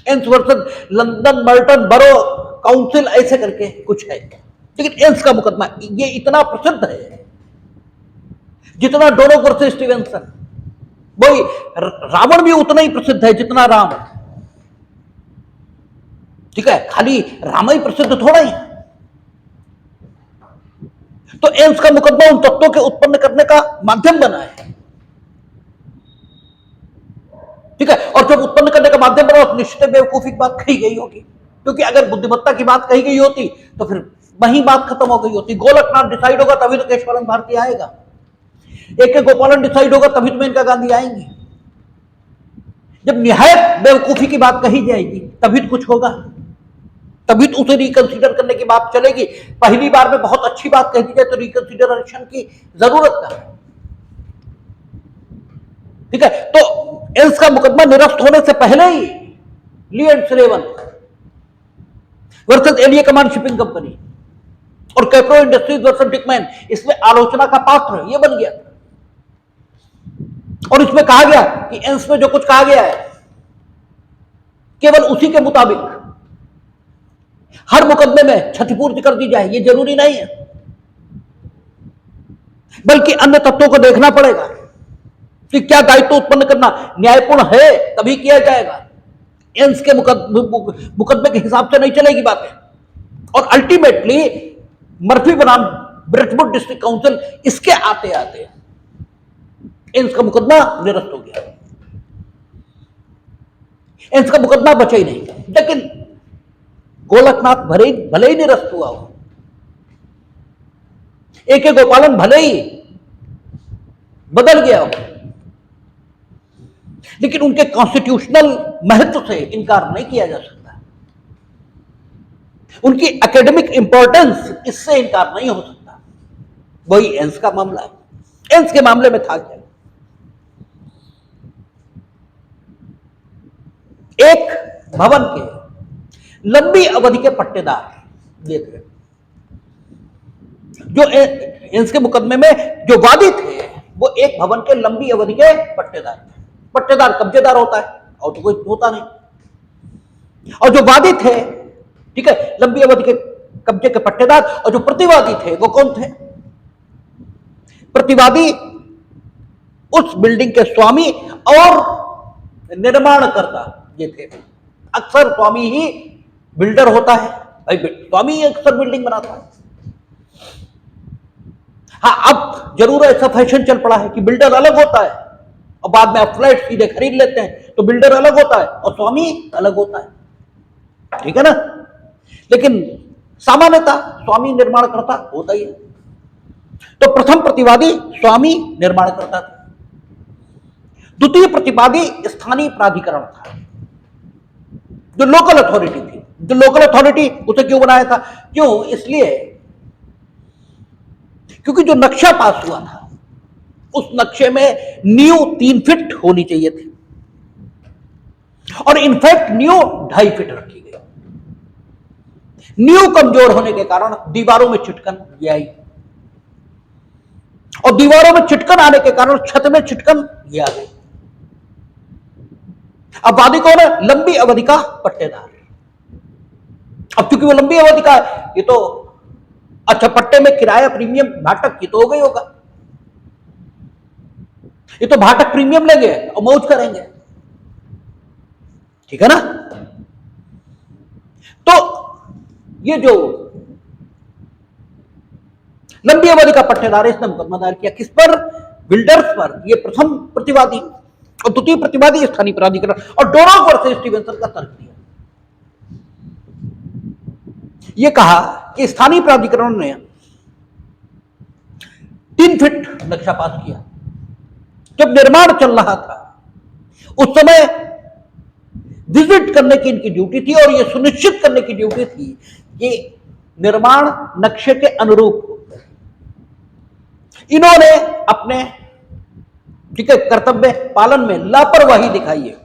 एंस वर्सेस लंदन मर्टन बरो काउंसिल ऐसे करके कुछ है, लेकिन एंस का मुकदमा ये इतना प्रसिद्ध है जितना डोनोक वर्सेस स्टीवेंसन। वही रावण भी उतना ही प्रसिद्ध है जितना राम, ठीक है, खाली राम ही प्रसिद्ध थोड़ा ही। तो एंस का मुकदमा उन तत्वों के उत्पन्न करने का माध्यम बना है, ठीक है। और जब उत्पन्न करने का माध्यम बना तो निश्चित बेवकूफी की बात कही गई होगी, क्योंकि अगर बुद्धिमत्ता की बात कही गई होती तो फिर वही बात खत्म हो गई होती। गोलकनाथ डिसाइड होगा तभी तो केशवानंद भारती आएगा, एक गोपालन डिसाइड होगा तभी तो मेनका गांधी आएंगी। जब निहायत बेवकूफी की बात कही जाएगी तभी तो कुछ होगा, तभी तो उसे रिकंसीडर करने की बात चलेगी। पहली बार में बहुत अच्छी बात कह दी जाए तो रिकंसीडरेशन की जरूरत है, ठीक है। तो एंस का मुकदमा निरस्त होने से पहले ही Leigh and Sillavan versus Aliakmon shipping company और कैप्रो इंडस्ट्रीज वर्सेस डिकमैन, इसमें आलोचना का पात्र यह बन गया। और इसमें कहा गया कि एंस में जो कुछ कहा गया है केवल उसी के मुताबिक हर मुकदमे में क्षतिपूर्ति कर दी जाए, यह जरूरी नहीं है, बल्कि अन्य तत्वों को देखना पड़ेगा कि क्या दायित्व उत्पन्न करना न्यायपूर्ण है तभी किया जाएगा। एंस के मुकदमे के हिसाब से नहीं चलेगी बातें। और अल्टीमेटली मर्फी बनाम ब्रिटवुड डिस्ट्रिक्ट काउंसिल, इसके आते आते एंस का मुकदमा निरस्त हो गया, एंस का मुकदमा बचा ही नहीं। लेकिन गोलकनाथ भले ही निरस्त हुआ हो, ए के गोपालन भले ही बदल गया हो, लेकिन उनके कॉन्स्टिट्यूशनल महत्व से इनकार नहीं किया जा सकता, उनकी एकेडमिक इंपॉर्टेंस इससे इनकार नहीं हो सकता। वही एंस का मामला है। एंस के मामले में था क्या, एक भवन के लंबी अवधि के पट्टेदार ये थे, जो एंस के मुकदमे में जो वादी थे वो एक भवन के लंबी अवधि के पट्टेदार थे। पट्टेदार कब्जेदार होता है और तो कोई होता नहीं। और जो वादी थे, ठीक है, लंबी अवधि के कब्जे के पट्टेदार, और जो प्रतिवादी थे वो कौन थे? प्रतिवादी उस बिल्डिंग के स्वामी और निर्माणकर्ता ये थे। अक्सर स्वामी ही बिल्डर होता है, भाई स्वामी ही अक्सर बिल्डिंग बनाता है। हाँ, अब जरूर ऐसा फैशन चल पड़ा है कि बिल्डर अलग होता है और बाद में आप फ्लैट सीधे खरीद लेते हैं, तो बिल्डर अलग होता है और स्वामी अलग होता है, ठीक है ना। लेकिन सामान्यतः स्वामी निर्माण करता होता ही है। तो प्रथम प्रतिवादी स्वामी निर्माण करता था, द्वितीय प्रतिवादी स्थानीय प्राधिकरण था, जो लोकल अथॉरिटी थी। जो लोकल अथॉरिटी उसे क्यों बनाया था? क्यों? इसलिए क्योंकि जो नक्शा पास हुआ था उस नक्शे में नींव 3 फीट होनी चाहिए थी, और इनफैक्ट नींव 2.5 फीट रखी गई। नींव कमजोर होने के कारण दीवारों में चिटकन ये आई, और दीवारों में चिटकन आने के कारण छत में चिटकन ये आ गई। अब वादी कौन है? लंबी अवधि का पट्टेदार। अब क्योंकि वो लंबी अवधि का है, ये तो अच्छा पट्टे में किराया प्रीमियम भाटक की तो हो गई होगा, ये तो भाटक प्रीमियम लेंगे और मौज करेंगे, ठीक है ना। तो ये जो लंबी अवधि का पट्टेदार है, इसने मुकदमा दायर किया किस पर? बिल्डर्स पर। ये प्रथम प्रतिवादी, और द्वितीय प्रतिवादी स्थानीय प्राधिकरण, और डोनोक वर्सेस स्टीवेंसन का तर्क दिया। यह कहा कि स्थानीय प्राधिकरण ने 3 फीट नक्शा पास किया। जब निर्माण चल रहा था उस समय विजिट करने की इनकी ड्यूटी थी, और यह सुनिश्चित करने की ड्यूटी थी कि निर्माण नक्शे के अनुरूप हो। इन्होंने अपने ठीक है, कर्तव्य पालन में लापरवाही दिखाई है।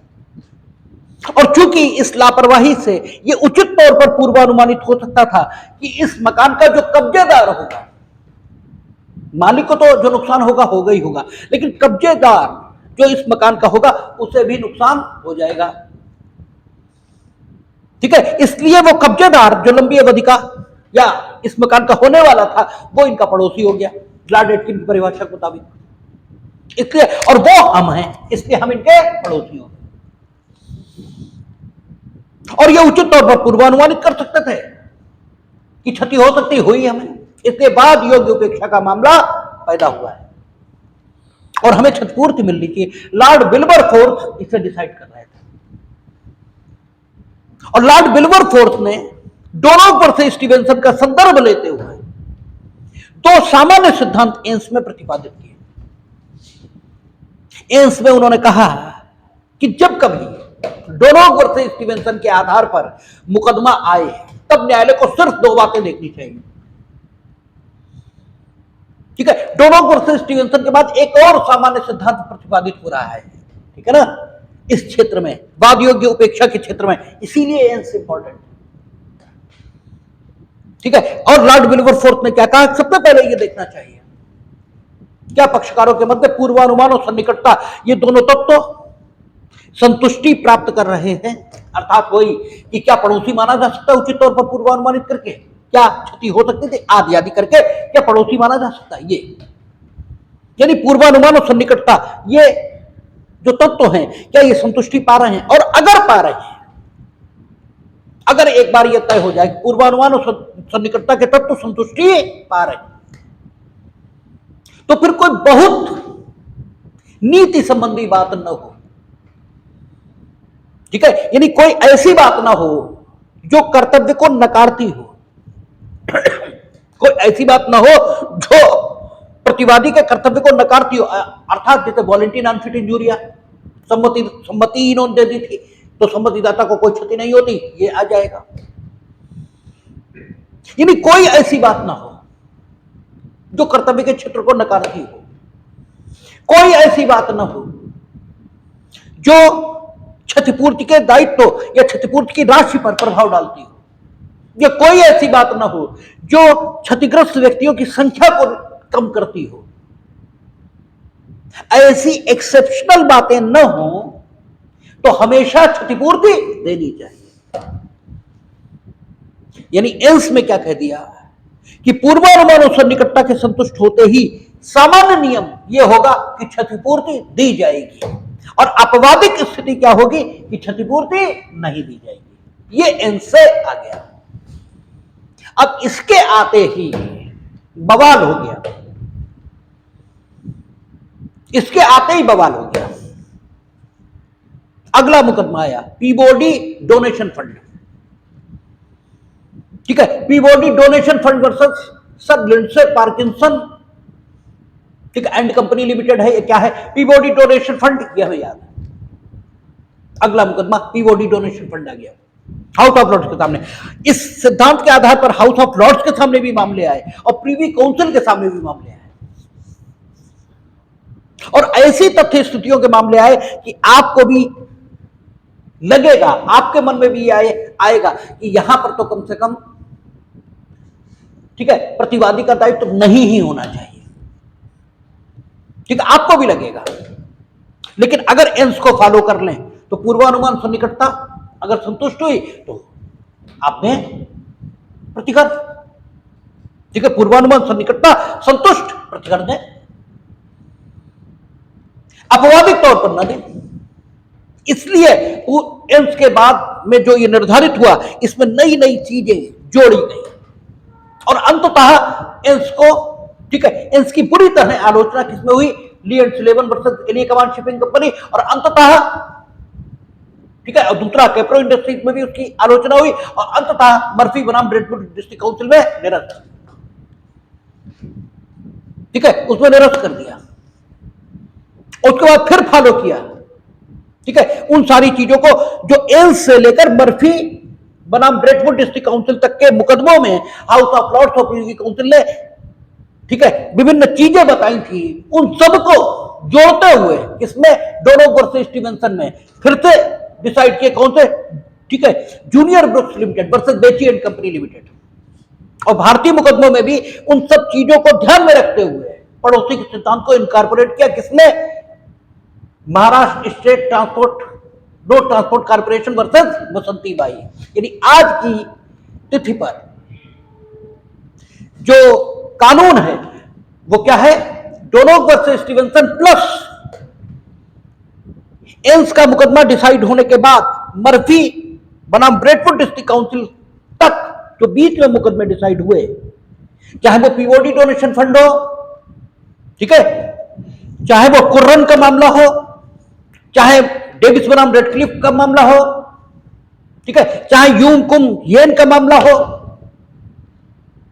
और चूंकि इस लापरवाही से यह उचित तौर पर पूर्वानुमानित हो सकता था कि इस मकान का जो कब्जेदार होगा, मालिक को तो जो नुकसान होगा ही होगा, लेकिन कब्जेदार जो इस मकान का होगा उसे भी नुकसान हो जाएगा। ठीक है, इसलिए वो कब्जेदार जो लंबी अवधि का या इस मकान का होने वाला था वो इनका पड़ोसी हो गया लॉर्ड एटकिन की परिभाषा के मुताबिक। इसलिए, और वो हम हैं, इसलिए हम इनके पड़ोसी हो गए। और ये उचित तौर पर पूर्वानुमानित कर सकते थे कि क्षति हो सकती हुई हमें, इसके बाद योग्य उपेक्षा का मामला पैदा हुआ है और हमें क्षतिपूर्ति मिलनी चाहिए। लॉर्ड विल्बरफोर्थ इसे डिसाइड कर रहे थे और लॉर्ड विल्बरफोर्थ ने दोनों पर से स्टीवेंसन का संदर्भ लेते हुए दो सामान्य सिद्धांत एन्स में प्रतिपादित किए। एन्स में उन्होंने कहा कि जब कभी दोनों पर से स्टीवेंसन के आधार पर मुकदमा आए तब न्यायालय को सिर्फ दो बातें देखनी चाहिए। ठीक है, दोनों पर से स्टीवेंसन के बाद एक और सामान्य सिद्धांत प्रतिपादित हो रहा है, ठीक है ना, इस क्षेत्र में, वाद योग्य उपेक्षा के क्षेत्र में, इसीलिए एन्स इंपॉर्टेंट। ठीक है, और लॉर्ड विल्बरफोर्थ ने क्या कहा, सबसे पहले यह देखना चाहिए क्या पक्षकारों के मध्य पूर्वानुमान और सन्निकटता ये दोनों तत्व संतुष्टि प्राप्त कर रहे हैं, अर्थात वही कि क्या पड़ोसी माना जा सकता है उचित तौर पर पूर्वानुमानित करके, क्या क्षति हो सकती थी आदि आदि करके, क्या पड़ोसी माना जा सकता है, ये यानी पूर्वानुमान और सन्निकटता ये जो तत्व हैं क्या ये संतुष्टि पा रहे हैं। और अगर पा रहे हैं, अगर एक बार यह तय हो जाए पूर्वानुमान और सन्निकटता के तत्व संतुष्टि पा रहे हैं तो फिर कोई बहुत नीति संबंधी बात न हो। ठीक है, यानी कोई ऐसी बात ना हो जो कर्तव्य को नकारती हो, कोई ऐसी बात ना हो जो प्रतिवादी के कर्तव्य को नकारती हो, अर्थात जैसे वॉलंटी नॉन फिट इंजूरिया, सम्मति इन्होंने दे दी थी तो सम्मतिदाता को कोई क्षति नहीं होती, ये आ जाएगा। यानी कोई ऐसी बात ना हो जो कर्तव्य के क्षेत्र को नकारती हो, कोई ऐसी बात ना हो जो क्षतिपूर्ति के दायित्व या क्षतिपूर्ति की राशि पर प्रभाव डालती हो, या कोई ऐसी बात ना हो जो क्षतिग्रस्त व्यक्तियों की संख्या को कम करती हो। ऐसी एक्सेप्शनल बातें न हो तो हमेशा क्षतिपूर्ति देनी चाहिए। यानी एन्स में क्या कह दिया कि पूर्वानुमान और सन्निकटता के संतुष्ट होते ही सामान्य नियम यह होगा कि क्षतिपूर्ति दी जाएगी, और अपवादिक स्थिति क्या होगी कि क्षतिपूर्ति नहीं दी जाएगी। ये एन्स से आ गया। अब इसके आते ही बवाल हो गया, इसके आते ही बवाल हो गया। अगला मुकदमा आया पीबोडी डोनेशन फंड। ठीक है, Peabody donation fund versus sir Lindsay Parkinson, ठीक है, एंड कंपनी लिमिटेड है। ये क्या है पीबोडी डोनेशन फंड, यह हमें याद है। अगला मुकदमा पीबोडी डोनेशन फंड आ गया हाउस ऑफ लॉर्ड्स के सामने। इस सिद्धांत के आधार पर हाउस ऑफ लॉर्ड्स के सामने भी मामले आए और प्रीवी काउंसिल के सामने भी मामले आए, और ऐसी तथ्य स्थितियों के मामले आए कि आपको भी लगेगा, आपके मन में भी आएगा कि यहां पर तो कम से कम, ठीक है, प्रतिवादी का दायित्व तो नहीं ही होना चाहिए। ठीक है, आपको भी लगेगा, लेकिन अगर एन्स को फॉलो कर लें तो पूर्वानुमान सन्निकटता अगर संतुष्ट हुई तो आपने प्रतिकर, ठीक है, पूर्वानुमान सन्निकटता संतुष्ट, प्रतिकर दें, अपवादिक तौर पर न दें। इसलिए एन्स के बाद में जो ये निर्धारित हुआ इसमें नई नई चीजें जोड़ी गई और अंततः एन्स को, ठीक है, एन्स की बुरी तरह आलोचना किसमें हुई, Leigh and Sillavan versus Aliakmon shipping company, और अंततः, ठीक है, और दूसरा कैप्रो इंडस्ट्रीज में भी उसकी आलोचना हुई, और अंततः मर्फी बनाम ब्रेडवुड डिस्ट्रिक्ट काउंसिल में निरस्त, ठीक है, उसमें निरस्त कर दिया। उसके बाद फिर फॉलो किया, ठीक है, उन सारी चीजों को जो एन्स से लेकर मर्फी बनाम ब्रेडवुड डिस्ट्रिक्ट काउंसिल तक के मुकदमों में House of Lords of Privy Council ने, ठीक है, विभिन्न चीजें बताई थी, उन सबको जोड़ते हुए किसमें, डोनोव वर्सेस स्टीवेंसन में फिर से डिसाइड किए कौन से, ठीक है, जूनियर ब्रुक्स लिमिटेड वर्सेस बेची एंड कंपनी लिमिटेड। और भारतीय मुकदमों में भी उन सब चीजों को ध्यान में रखते हुए पड़ोसी के सिद्धांत को इनकॉर्पोरेट किया, किसने, Maharashtra state transport road transport corporation versus Basanti by. यानी आज की तिथि पर जो कानून है वो क्या है, डोनोव वर्सेस स्टीवेंसन प्लस एल्स का मुकदमा डिसाइड होने के बाद मर्फी बनाम ब्रेडफोर्ड डिस्ट्रिक्ट काउंसिल तक जो बीच में मुकदमे डिसाइड हुए, चाहे वो पीओडी डोनेशन फंड हो, ठीक है, चाहे वो कुर्रन का मामला हो, चाहे डेविस बनाम रेडक्लिफ का मामला हो, ठीक है, चाहे यूम कुम येन का मामला हो,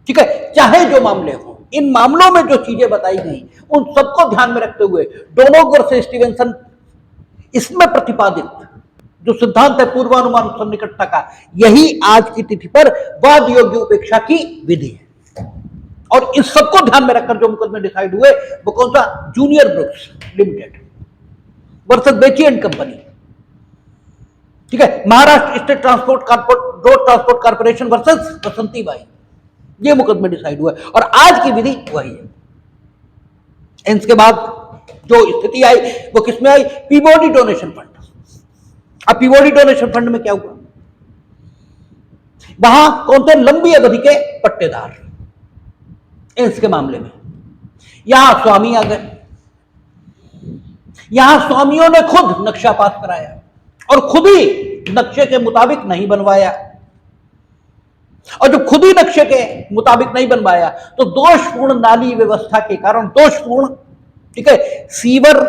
ठीक है, चाहे जो मामले हो, इन मामलों में जो चीजें बताई गई उन सबको ध्यान में रखते हुए डोनोव वर्सेस स्टीवेंसन इसमें प्रतिपादित जो सिद्धांत है पूर्वानुमान सन्निकटता का, यही आज की तिथि पर वाद योग्य उपेक्षा की विधि है। और इस सबको ध्यान में रखकर जो मुकदमे डिसाइड हुए वो कौन सा, जूनियर ब्रुक्स लिमिटेड वर्सेस बेची एंड कंपनी, ठीक है, Maharashtra state transport road transport corporation versus Basanti by, ये मुकदमे डिसाइड हुए। और आज की विधि वही है। इसके बाद जो स्थिति आई वो किसमें आई, पीओडी डोनेशन फंड। अब पीओडी डोनेशन फंड में क्या हुआ, वहां कौन थे, लंबी अवधि के पट्टेदार, इसके मामले में यहां स्वामी आ गए। यहां स्वामियों ने खुद नक्शा पास कराया और खुद ही नक्शे के मुताबिक नहीं बनवाया, और जब खुद ही नक्शे के मुताबिक नहीं बनवाया तो दोषपूर्ण नाली व्यवस्था के कारण, दोषपूर्ण, ठीक है, सीवर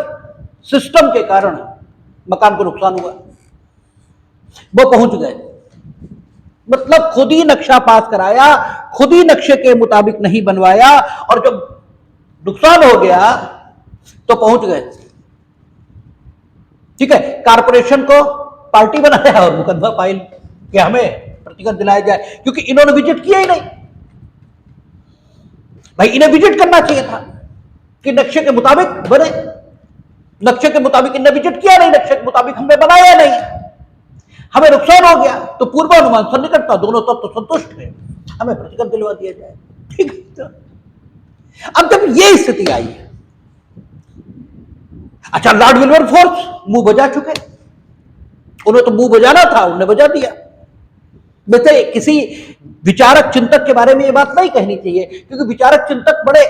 सिस्टम के कारण मकान को नुकसान हुआ, वो पहुंच गए। मतलब खुद ही नक्शा पास कराया, खुद ही नक्शे के मुताबिक नहीं बनवाया, और जब नुकसान हो गया तो पहुंच गए, ठीक है, कारपोरेशन को पार्टी बनाया और मुकदमा फाइल कि हमें प्रतिगत दिलाया जाए, क्योंकि इन्होंने विजिट किया ही नहीं। भाई इन्हें विजिट करना चाहिए था कि नक्शे के मुताबिक बने, नक्शे के मुताबिक इन्हें विजिट किया नहीं, नक्शे के मुताबिक हमने बनाया नहीं, हमें नुकसान हो गया, तो पूर्वानुमान सन्निकटता दोनों तत्व तो संतुष्ट है, हमें प्रतिगत दिलवा दिया जाए, ठीक है। अब जब ये स्थिति आई है, अच्छा लॉर्ड विल्बरफोर्स मुंह बजा चुके, उन्हें तो मुंह बजाना था, उन्होंने बजा दिया। वैसे किसी विचारक चिंतक के बारे में ये बात नहीं कहनी चाहिए, क्योंकि विचारक चिंतक बड़े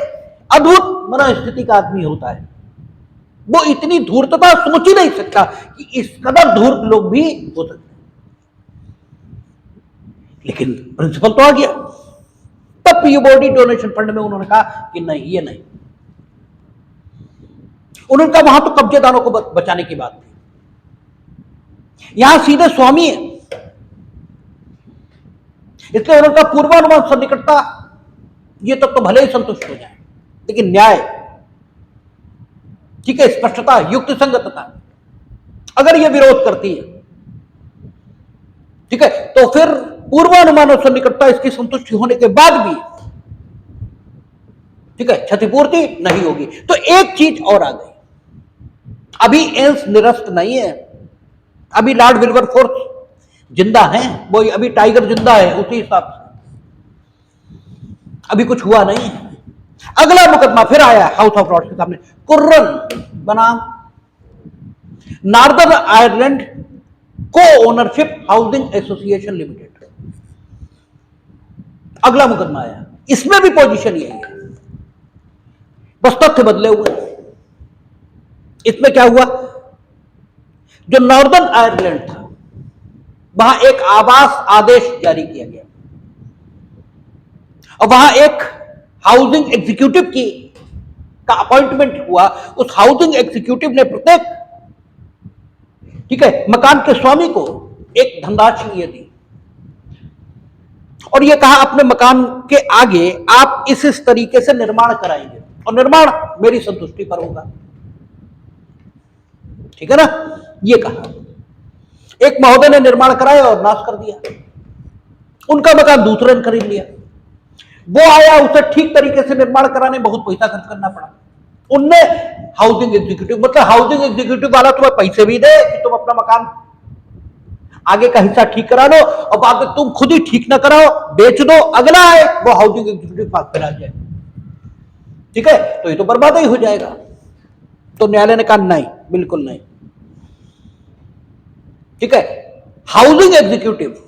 अद्भुत मनोस्थिति का आदमी होता है, वो इतनी धूर्तता सोच ही नहीं सकता कि इस कदर धूर्त लोग भी हो सकते, लेकिन प्रिंसिपल तो आ गया। तब पीओडी डोनेशन फंड में उन्होंने कहा कि नहीं, ये नहीं, उन्होंने कहा वहां तो कब्जेदारों को बचाने की बात थी, यहां सीधे स्वामी है, इसलिए उन्होंने कहा पूर्वानुमान सन्निकटता ये तब तो भले ही संतुष्ट हो जाए, लेकिन न्याय, ठीक है, स्पष्टता, युक्ति संगतता, अगर ये विरोध करती है, ठीक है, तो फिर पूर्वानुमान और सन्निकटता इसकी संतुष्टि होने के बाद भी, ठीक है, क्षतिपूर्ति नहीं होगी। तो एक चीज और आ गई, अभी एल्स निरस्त नहीं है, अभी लॉर्ड विल्बरफोर्स जिंदा है, वो अभी टाइगर जिंदा है, उसी हिसाब से अभी कुछ हुआ नहीं। अगला मुकदमा फिर आया हाउस ऑफ लॉर्ड्स के सामने, कुर्रन बनाम नॉर्दर्न आयरलैंड को ओनरशिप हाउसिंग एसोसिएशन लिमिटेड, अगला मुकदमा आया, इसमें भी पोजीशन यही है, बस तथ्य बदले हुए। इसमें क्या हुआ, जो नॉर्दर्न आयरलैंड था वहां एक आवास आदेश जारी किया गया और वहां एक हाउसिंग एग्जीक्यूटिव की का अपॉइंटमेंट हुआ। उस हाउसिंग एग्जीक्यूटिव ने प्रत्येक, ठीक है, मकान के स्वामी को एक धनराशि ये दी और ये कहा अपने मकान के आगे आप इस तरीके से निर्माण कराएंगे और निर्माण मेरी संतुष्टि पर होगा, ठीक है ना। ये कहा, एक महोदय ने निर्माण कराया और नाश कर दिया, उनका मकान दूसरे ने खरीद लिया, वो आया, उसे ठीक तरीके से निर्माण कराने बहुत पैसा खर्च करना पड़ा, उनने हाउसिंग एग्जीक्यूटिव, मतलब हाउसिंग एग्जीक्यूटिव वाला तुम्हें पैसे भी दे कि तुम अपना मकान आगे का हिस्सा ठीक करा लो, और बाद में तुम खुद ही ठीक ना कराओ, बेच दो, अगला आए वो हाउसिंग एग्जीक्यूटिव पास करा जाए, ठीक है, तो ये तो बर्बाद ही हो जाएगा। तो न्यायालय ने कहा नहीं, बिल्कुल नहीं, ठीक है। हाउसिंग एग्जीक्यूटिव,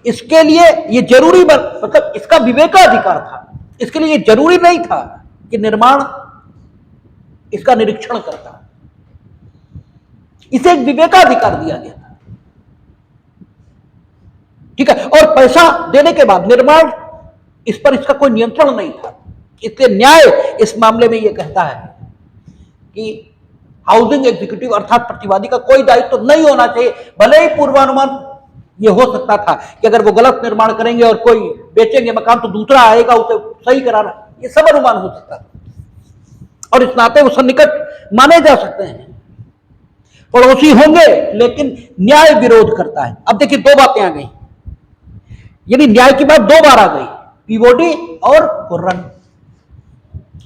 इसके लिए ये जरूरी मतलब इसका विवेकाधिकार था, इसके लिए ये जरूरी नहीं था कि निर्माण इसका निरीक्षण करता, इसे एक विवेकाधिकार दिया गया था, ठीक है। और पैसा देने के बाद निर्माण, इस पर इसका कोई नियंत्रण नहीं था, इसलिए न्याय इस मामले में यह कहता है कि हाउसिंग एग्जीक्यूटिव अर्थात प्रतिवादी का कोई दायित्व तो नहीं होना चाहिए। भले ही पूर्वानुमान ये हो सकता था कि अगर वो गलत निर्माण करेंगे और कोई बेचेंगे मकान तो दूसरा आएगा उसे सही कराना, ये सब अनुमान हो सकता था, और इस नाते वो सन्निकट माने जा सकते हैं, पड़ोसी होंगे, लेकिन न्याय विरोध करता है। अब देखिए दो बातें आ गई, यानी न्याय की बात दो बार आ गई, पीवोडी और कुर्रन,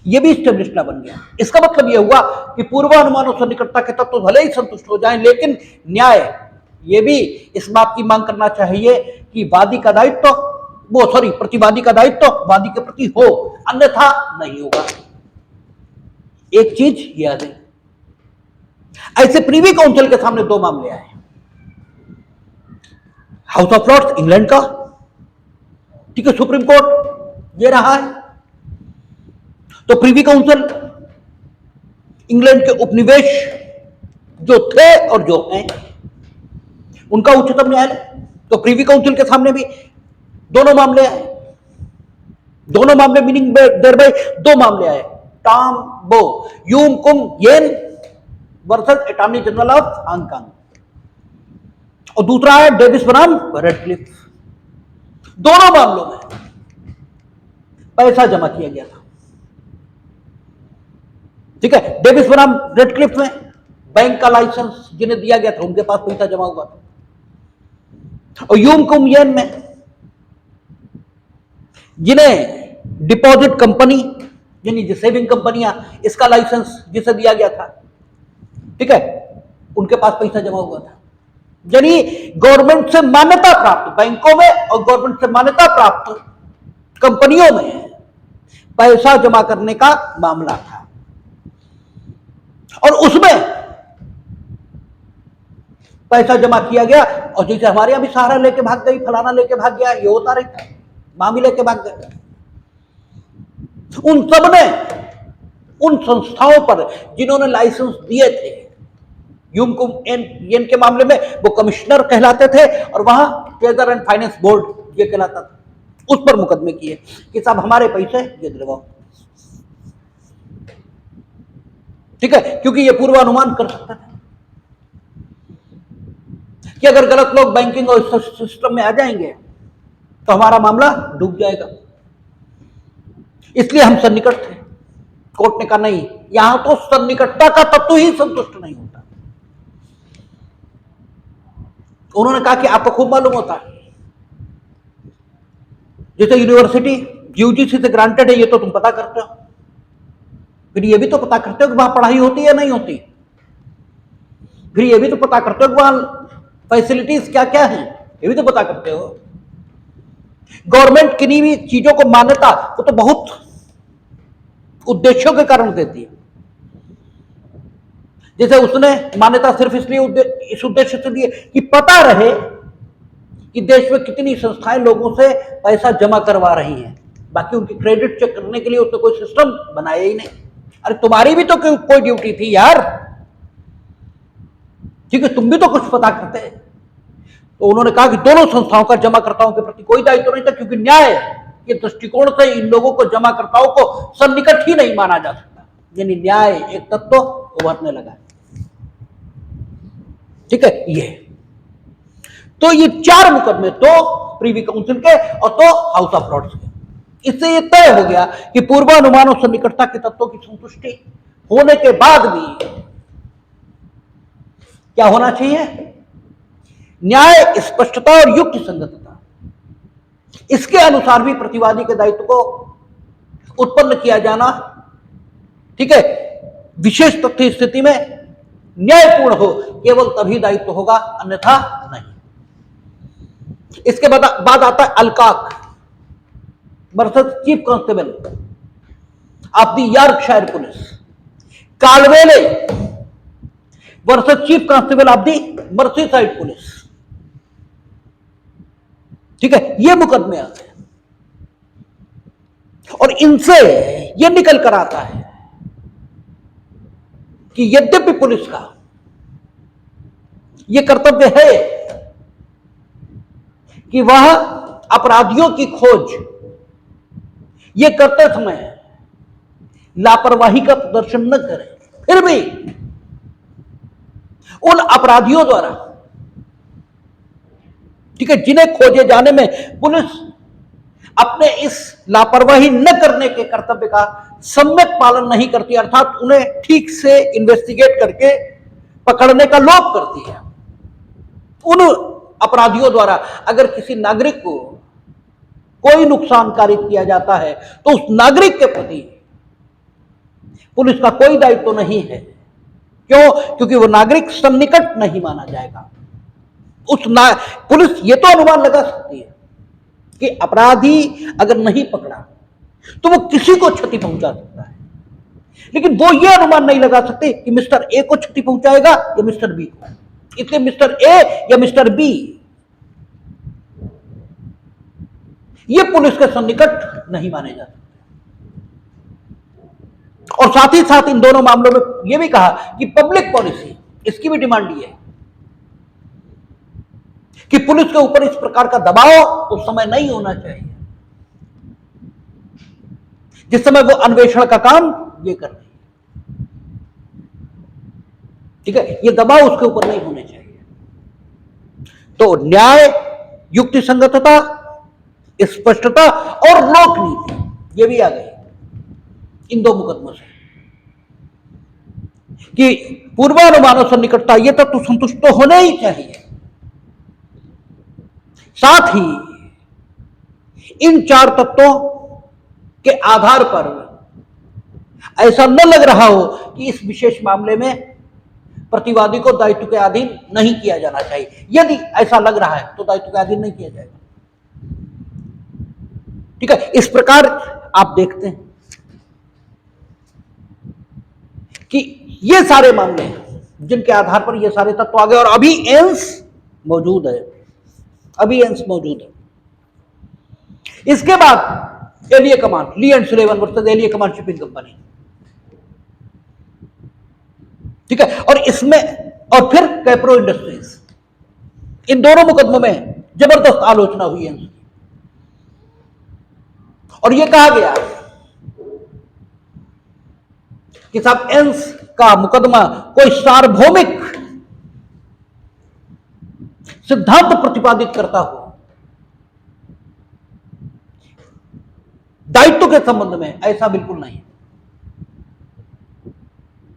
ये भी स्टेब्लिश्ड बन गया। इसका मतलब यह हुआ कि पूर्वानुमान और सन्निकटता के तत्व भले ही संतुष्ट हो जाएं, लेकिन न्याय ये भी इस बात की मांग करना चाहिए कि वादी का दायित्व, प्रतिवादी का दायित्व वादी के प्रति हो, अन्यथा नहीं होगा। एक चीज याद है, ऐसे प्रीवी काउंसिल के सामने दो मामले आए, हाउस ऑफ लॉर्ड्स इंग्लैंड का, ठीक है, सुप्रीम कोर्ट ये रहा है, तो प्रीवी काउंसिल इंग्लैंड के उपनिवेश जो थे और जो हैं उनका उच्चतम न्यायालय, तो प्रीवी काउंसिल के सामने भी दोनों मामले आए, दोनों मामले मीनिंग देर बाय दो मामले आए, टॉम बो Yuen Kun Yeu versus attorney general of Hong, और दूसरा है डेविस बनाम रेडक्लिफ। दोनों मामलों में पैसा जमा किया गया था, ठीक है। डेविस बनाम रेडक्लिफ में बैंक का लाइसेंस जिन्हें दिया गया था उनके पास पैसा जमा हुआ था, और यूम कुम येन में जिन्हें डिपॉजिट कंपनी यानी जो सेविंग कंपनियां, इसका लाइसेंस जिसे दिया गया था, ठीक है, उनके पास पैसा जमा हुआ था। यानी गवर्नमेंट से मान्यता प्राप्त बैंकों में और गवर्नमेंट से मान्यता प्राप्त कंपनियों में पैसा जमा करने का मामला था, और उसमें पैसा जमा किया गया, और जैसे हमारे यहां भी सहारा लेके भाग गई, फलाना लेके भाग गया, ये होता रहता है, मामी लेके भाग गए। उन सब ने उन संस्थाओं पर जिन्होंने लाइसेंस दिए थे, यूमकुम येन के मामले में वो कमिश्नर कहलाते थे, और वहां ट्रेजर एंड फाइनेंस बोर्ड ये कहलाता था, उस पर मुकदमे किए कि साहब हमारे पैसे ये दिलवाओ, ठीक है, क्योंकि ये पूर्वानुमान कर सकता था कि अगर गलत लोग बैंकिंग और सिस्टम में आ जाएंगे तो हमारा मामला डूब जाएगा, इसलिए हम सन्निकट थे। कोर्ट ने कहा नहीं, यहां तो सन्निकटता का तत्व ही संतुष्ट नहीं होता। उन्होंने कहा कि आपको खूब मालूम होता है, जैसे यूनिवर्सिटी यूजीसी से ग्रांटेड है, ये तो तुम पता करते हो, फिर ये भी तो पता करते हो कि वहां पढ़ाई होती है या नहीं होती, फिर ये भी तो पता करते हो कि वहां फैसिलिटीज क्या क्या है, ये भी तो पता करते हो। गवर्नमेंट किन्हीं भी चीजों को मान्यता वो तो बहुत उद्देश्यों के कारण देती है, जैसे उसने मान्यता सिर्फ इसलिए इस उद्देश्य से दी है कि पता रहे कि देश में कितनी संस्थाएं लोगों से पैसा जमा करवा रही हैं, बाकी उनकी क्रेडिट चेक करने के लिए उसने कोई सिस्टम बनाया ही नहीं। अरे तुम्हारी भी तो कोई ड्यूटी थी यार, ठीक है, तुम भी तो कुछ पता करते हैं। तो उन्होंने कहा कि दोनों संस्थाओं का जमाकर्ताओं के प्रति कोई दायित्व नहीं था, क्योंकि न्याय के दृष्टिकोण से इन लोगों को, जमाकर्ताओं को सन्निकट ही नहीं माना जा सकता, यानी न्याय एक तत्व उभरने लगा, ठीक है। ये तो ये चार मुकदमे, तो प्रीवी काउंसिल के और तो हाउस ऑफ लॉर्ड्स के, इससे ये तय हो गया कि पूर्वानुमान और सन्निकटता के तत्वों की संतुष्टि होने के बाद भी क्या होना चाहिए, न्याय, स्पष्टता और युक्ति संगतता, इसके अनुसार भी प्रतिवादी के दायित्व को उत्पन्न किया जाना ठीक है, विशेष तथ्य स्थिति में न्यायपूर्ण हो, केवल तभी दायित्व होगा, अन्यथा नहीं। इसके बाद आता है Alcock versus chief constable of the Yorkshire police, Calveley versus chief constable of the Merseyside police. ठीक है, ये मुकदमे आते हैं और इनसे यह निकल कर आता है कि यद्यपि पुलिस का यह कर्तव्य है कि वह अपराधियों की खोज यह करते समय लापरवाही का प्रदर्शन न करें, फिर भी उन अपराधियों द्वारा, ठीक है, जिन्हें खोजे जाने में पुलिस अपने इस लापरवाही न करने के कर्तव्य का सम्यक पालन नहीं करती, अर्थात उन्हें ठीक से इन्वेस्टिगेट करके पकड़ने का लोभ करती है, उन अपराधियों द्वारा अगर किसी नागरिक को कोई नुकसान कारित किया जाता है तो उस नागरिक के प्रति पुलिस का कोई दायित्व नहीं है। क्यों? क्योंकि वो नागरिक सन्निकट नहीं माना जाएगा। पुलिस ये तो अनुमान लगा सकती है कि अपराधी अगर नहीं पकड़ा तो वो किसी को क्षति पहुंचा सकता है, लेकिन वो ये अनुमान नहीं लगा सकते कि मिस्टर ए को क्षति पहुंचाएगा या मिस्टर बी को। इसलिए मिस्टर ए या मिस्टर बी ये पुलिस के सन्निकट नहीं माने जा सकते। और साथ ही साथ इन दोनों मामलों में यह भी कहा कि पब्लिक पॉलिसी, इसकी भी डिमांड ये है कि पुलिस के ऊपर इस प्रकार का दबाव उस समय नहीं होना चाहिए जिस समय वो अन्वेषण का काम ये कर रही है। ठीक है, ये दबाव उसके ऊपर नहीं होने चाहिए। तो न्याय, युक्ति संगतता, स्पष्टता और लोक नीति ये भी आ गई इन दो मुकदमों से कि पूर्वानुमानों से निकटता ये तत्व संतुष्ट तो होने ही चाहिए। साथ ही इन चार तत्वों के आधार पर ऐसा न लग रहा हो कि इस विशेष मामले में प्रतिवादी को दायित्व के अधीन नहीं किया जाना चाहिए। यदि ऐसा लग रहा है तो दायित्व के अधीन नहीं किया जाएगा। ठीक है, इस प्रकार आप देखते हैं कि ये सारे मामले हैं जिनके आधार पर ये सारे तत्व आ गए और अभी एंस मौजूद है, अभी एंस मौजूद है। इसके बाद Aliakmon, Leigh and Sillavan versus Aliakmon shipping company. ठीक है, और इसमें और फिर कैप्रो इंडस्ट्रीज, इन दोनों मुकदमों में जबरदस्त आलोचना हुई एंस की और यह कहा गया कि साहब एंस का मुकदमा कोई सार्वभौमिक सिद्धांत प्रतिपादित करता हो, दायित्व के संबंध में ऐसा बिल्कुल नहीं।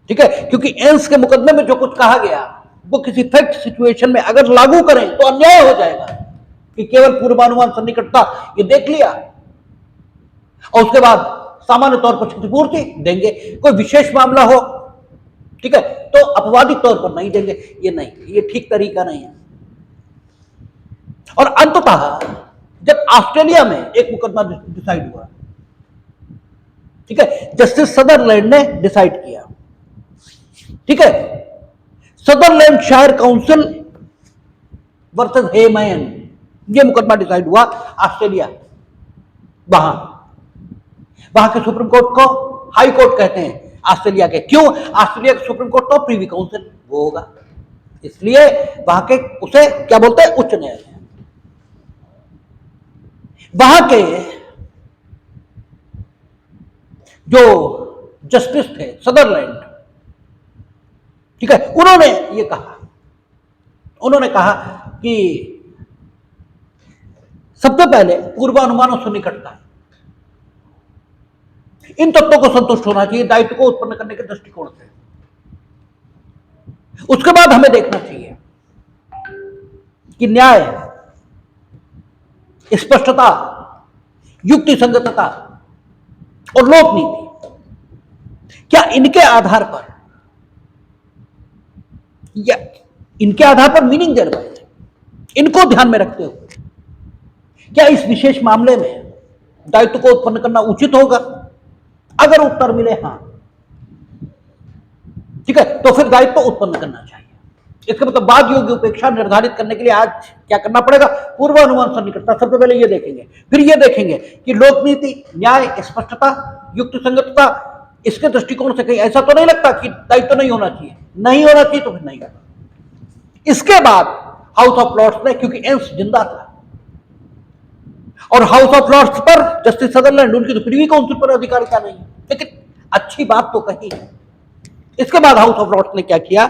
ठीक है, क्योंकि एंस के मुकदमे में जो कुछ कहा गया वो किसी फैक्ट सिचुएशन में अगर लागू करें तो अन्याय हो जाएगा कि केवल पूर्वानुमान सन्निकटता ये देख लिया और उसके बाद सामान्य तौर पर क्षतिपूर्ति देंगे, कोई विशेष मामला हो, ठीक है, तो अपवादित तौर पर नहीं देंगे। ये नहीं, ये ठीक तरीका नहीं है। और अंततः जब ऑस्ट्रेलिया में एक मुकदमा डिसाइड हुआ, ठीक है, जस्टिस सदरलैंड ने डिसाइड किया, ठीक है, सदरलैंड शायर काउंसिल वर्सेस हेमैन, ये मुकदमा डिसाइड हुआ ऑस्ट्रेलिया। वहां के सुप्रीम कोर्ट को हाई कोर्ट कहते हैं ऑस्ट्रेलिया के। क्यों? ऑस्ट्रेलिया के सुप्रीम कोर्ट तो प्रीवी काउंसिल वो होगा, इसलिए वहां के उसे क्या बोलते हैं, उच्च न्यायालय। वहां के जो जस्टिस थे सदरलैंड, ठीक है, उन्होंने कहा कि सबसे पहले पूर्वानुमानों से निकटता, इन तत्वों को संतुष्ट होना चाहिए दायित्व को उत्पन्न करने के दृष्टिकोण से। उसके बाद हमें देखना चाहिए कि न्याय, स्पष्टता, युक्ति संगतता और लोक नीति क्या इनके आधार पर या इनके आधार पर मीनिंग दे रहे थे, इनको ध्यान में रखते हुए क्या इस विशेष मामले में दायित्व को उत्पन्न करना उचित होगा? अगर उत्तर मिले हां, ठीक है, तो फिर दायित्व उत्पन्न करना चाहिए। इसका मतलब बाद योग्य उपेक्षा निर्धारित करने के लिए आज क्या करना पड़ेगा? पूर्वानुमान सन्निकटता। सबसे पहले ये देखेंगे, फिर ये देखेंगे कि लोकनीति, न्याय, स्पष्टता, युक्ति संगतता, इसके दृष्टिकोण से कहीं ऐसा तो नहीं लगता कि दायित्व नहीं होना चाहिए। नहीं होना चाहिए तो फिर नहीं करना। इसके बाद हाउस ऑफ लॉर्ड्स ने, क्योंकि एंस जिंदा था और हाउस ऑफ लॉर्ड्स पर जस्टिस सदरलैंड, उनकी तो प्रीवी काउंसिल पर अधिकार क्या नहीं है, लेकिन अच्छी बात तो कही है। इसके बाद हाउस ऑफ लॉर्ड्स ने क्या किया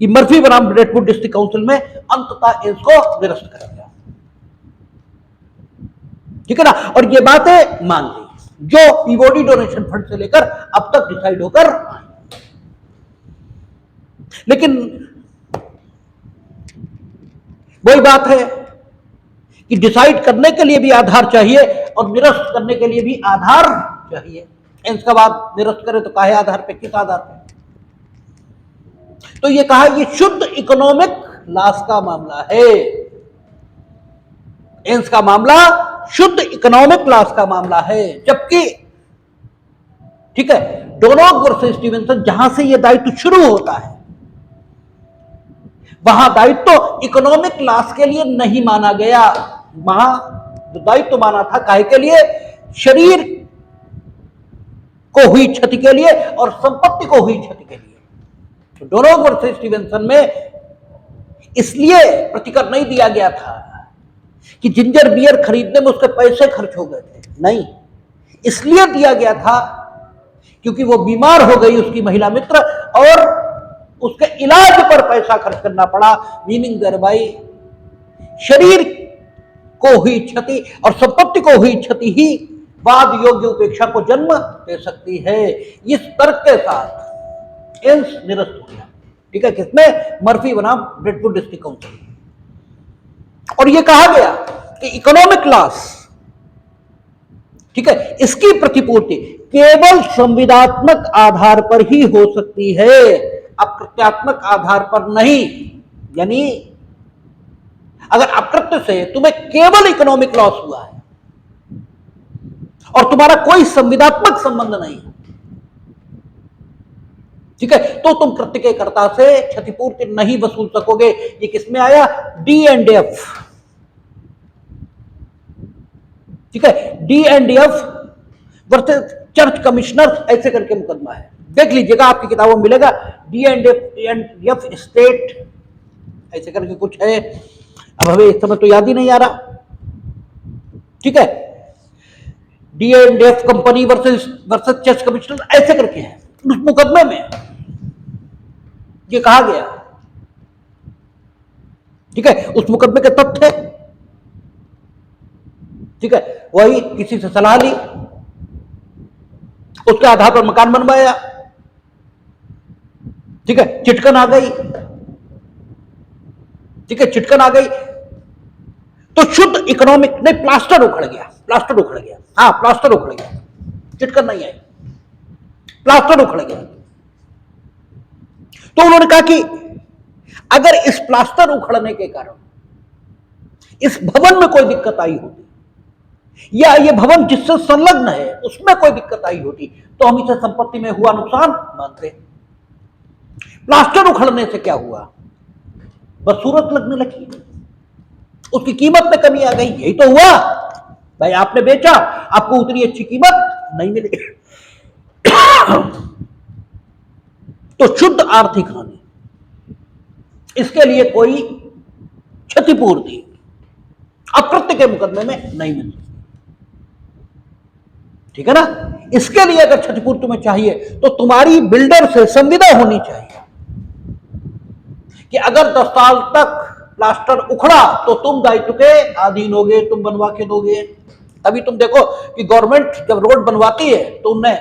कि मर्फी बनाम रेडवुड डिस्ट्रिक्ट काउंसिल में अंततः इसको निरस्त कर दिया, ठीक है ना। और ये बातें मान ली जो पीओडी डोनेशन फंड से लेकर अब तक डिसाइड होकर, लेकिन वही बात है कि डिसाइड करने के लिए भी आधार चाहिए और निरस्त करने के लिए भी आधार चाहिए। इसका बाद निरस्त करे तो काहे आधार पे, किस आधार पे? तो ये कहा ये शुद्ध इकोनॉमिक लॉस का मामला है। एंस का मामला शुद्ध इकोनॉमिक लॉस का मामला है, जबकि ठीक है डोनोग वर्सेस स्टीवेंसन जहां से यह दायित्व शुरू होता है वहां दायित्व इकोनॉमिक लॉस के लिए नहीं माना गया। वहां जो दायित्व माना था काहे के लिए? शरीर को हुई क्षति के लिए और संपत्ति को हुई क्षति के लिए। तो डोनोग वर्सेस स्टीवेंसन में इसलिए प्रतिकर नहीं दिया गया था कि जिंजर बियर खरीदने में उसके पैसे खर्च हो गए थे, नहीं, इसलिए दिया गया था क्योंकि वो बीमार हो गई उसकी महिला मित्र और उसके इलाज पर पैसा खर्च करना पड़ा। मीनिंग दरबाई शरीर को हुई क्षति और संपत्ति को हुई क्षति ही बाद योग्य उपेक्षा को जन्म दे सकती है। इस तर्क के साथ एंस निरस्त हो गया, ठीक है, किसमें? मर्फी बनाम रेडवुड डिस्ट्रिक्ट काउंसिल। और यह कहा गया कि इकोनॉमिक लॉस, ठीक है, इसकी प्रतिपूर्ति केवल संविदात्मक आधार पर ही हो सकती है, अकृत्यात्मक आधार पर नहीं। यानी अगर अकृत्य से तुम्हें केवल इकोनॉमिक लॉस हुआ है और तुम्हारा कोई संविदात्मक संबंध नहीं है, ठीक है, तो तुम कृत्य के कर्ता से क्षतिपूर्ति नहीं वसूल सकोगे। ये किसमें आया? D&F, ठीक है, D&F वर्सेस चर्च कमिश्नर, ऐसे करके मुकदमा है। देख लीजिएगा, आपकी किताबों में मिलेगा D&F स्टेट, ऐसे करके कुछ है, अब हमें इस समय तो याद ही नहीं आ रहा, ठीक है। D&F company versus church commissioner, ऐसे करके है। उस मुकदमे में ये कहा गया, ठीक है, उस मुकदमे के तथ्य, ठीक है, वही किसी से सलाह ली, उसके आधार पर मकान बनवाया, ठीक है, चिटकन आ गई, ठीक है, चिटकन आ गई तो शुद्ध इकोनॉमिक नहीं, प्लास्टर उखड़ गया, प्लास्टर उखड़ गया, हाँ प्लास्टर उखड़ गया, चिटकन नहीं आई, प्लास्टर उखड़ गया। तो उन्होंने कहा कि अगर इस प्लास्टर उखड़ने के कारण इस भवन में कोई दिक्कत आई होती या ये भवन जिससे संलग्न है उसमें कोई दिक्कत आई होती तो हम इसे संपत्ति में हुआ नुकसान मानते। प्लास्टर उखड़ने से क्या हुआ? बस सूरत लगने लगी, उसकी कीमत में कमी आ गई, यही तो हुआ। भाई आपने बेचा, आपको उतनी अच्छी कीमत नहीं मिली तो शुद्ध आर्थिक हानि, इसके लिए कोई क्षतिपूर्ति अकृत्य के मुकदमे में नहीं मिलती, ठीक है ना। इसके लिए अगर क्षतिपूर्ति तुम्हें चाहिए तो तुम्हारी बिल्डर से संविदा होनी चाहिए कि अगर 10 साल तक प्लास्टर उखड़ा तो तुम दायित्व के अधीन होगे, तुम बनवा के दोगे। तभी तुम देखो कि गवर्नमेंट जब रोड बनवाती है तो उनने,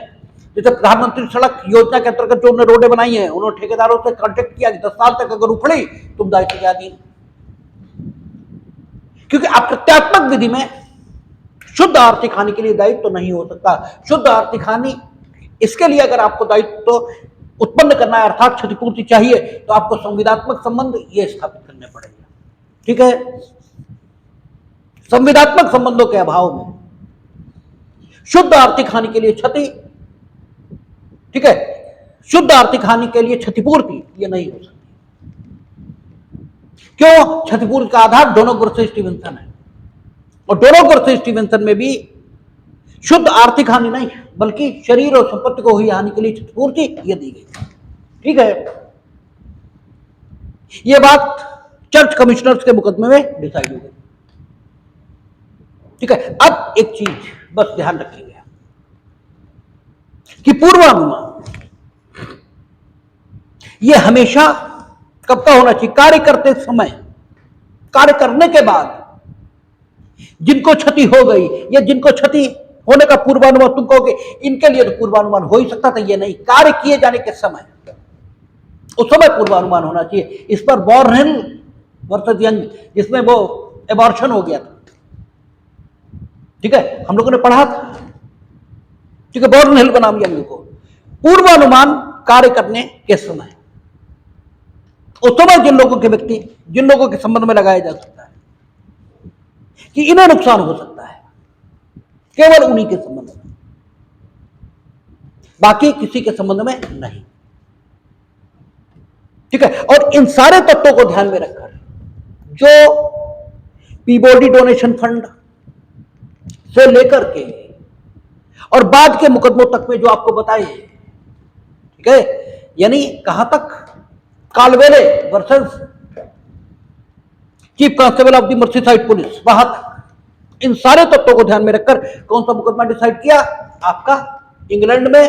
जैसे प्रधानमंत्री सड़क योजना के अंतर्गत जो उन्होंने रोडें बनाई हैं, उन्होंने ठेकेदारों से कॉन्टेक्ट किया कि 10 साल तक अगर उखड़ी तुम दायित्व के अधीन, क्योंकि अप्रत्यात्मक विधि में शुद्ध आर्थिक हानि के लिए दायित्व तो नहीं हो सकता। शुद्ध आर्थिक हानि इसके लिए अगर आपको दायित्व तो उत्पन्न करना है अर्थात क्षतिपूर्ति चाहिए, तो आपको संविदात्मक संबंध ये स्थापित करने पड़ेंगे। ठीक है, संविदात्मक संबंधों के अभाव में शुद्ध आर्थिक हानि के लिए क्षति, ठीक है, शुद्ध आर्थिक हानि के लिए क्षतिपूर्ति ये नहीं हो सकती। क्यों? क्षतिपूर्ति का आधार डोनागोर स्टीवेंसन है, और डोनागोर स्टीवेंसन में भी शुद्ध आर्थिक हानि नहीं बल्कि शरीर और संपत्ति को हुई हानि के लिए क्षतिपूर्ति ये दी गई। ठीक है, यह बात चर्च कमिश्नर्स के मुकदमे में डिसाइड हो गई। ठीक है, अब एक चीज बस ध्यान रखेंगे कि पूर्वानुमान यह हमेशा कब का होना चाहिए? कार्य करते समय, कार्य करने के बाद जिनको क्षति हो गई या जिनको क्षति होने का पूर्वानुमान तुम कहोगे इनके लिए तो पूर्वानुमान हो ही सकता था, ये नहीं, कार्य किए जाने के समय उस समय पूर्वानुमान होना चाहिए। इस पर वॉर्नहिल वर्सेस यंग, जिसमें वो एबॉर्शन हो गया था, ठीक है, हम लोगों ने पढ़ा था। ठीक है, वॉर्नहिल बनाम यंग को पूर्वानुमान कार्य करने के समय, उस समय जिन लोगों के संबंध में लगाया जा सकता है कि इन्हें नुकसान हो सकता है, केवल उन्हीं के संबंध में, बाकी किसी के संबंध में नहीं। ठीक है, और इन सारे तत्वों को ध्यान में रखकर जो पीबॉडी डोनेशन फंड से लेकर के और बाद के मुकदमों तक में जो आपको बताए, ठीक है, यानी कहां तक? Calveley versus chief constable of the Merseyside police, वहां तक इन सारे तत्वों को ध्यान में रखकर कौन सा मुकदमा डिसाइड किया? आपका इंग्लैंड में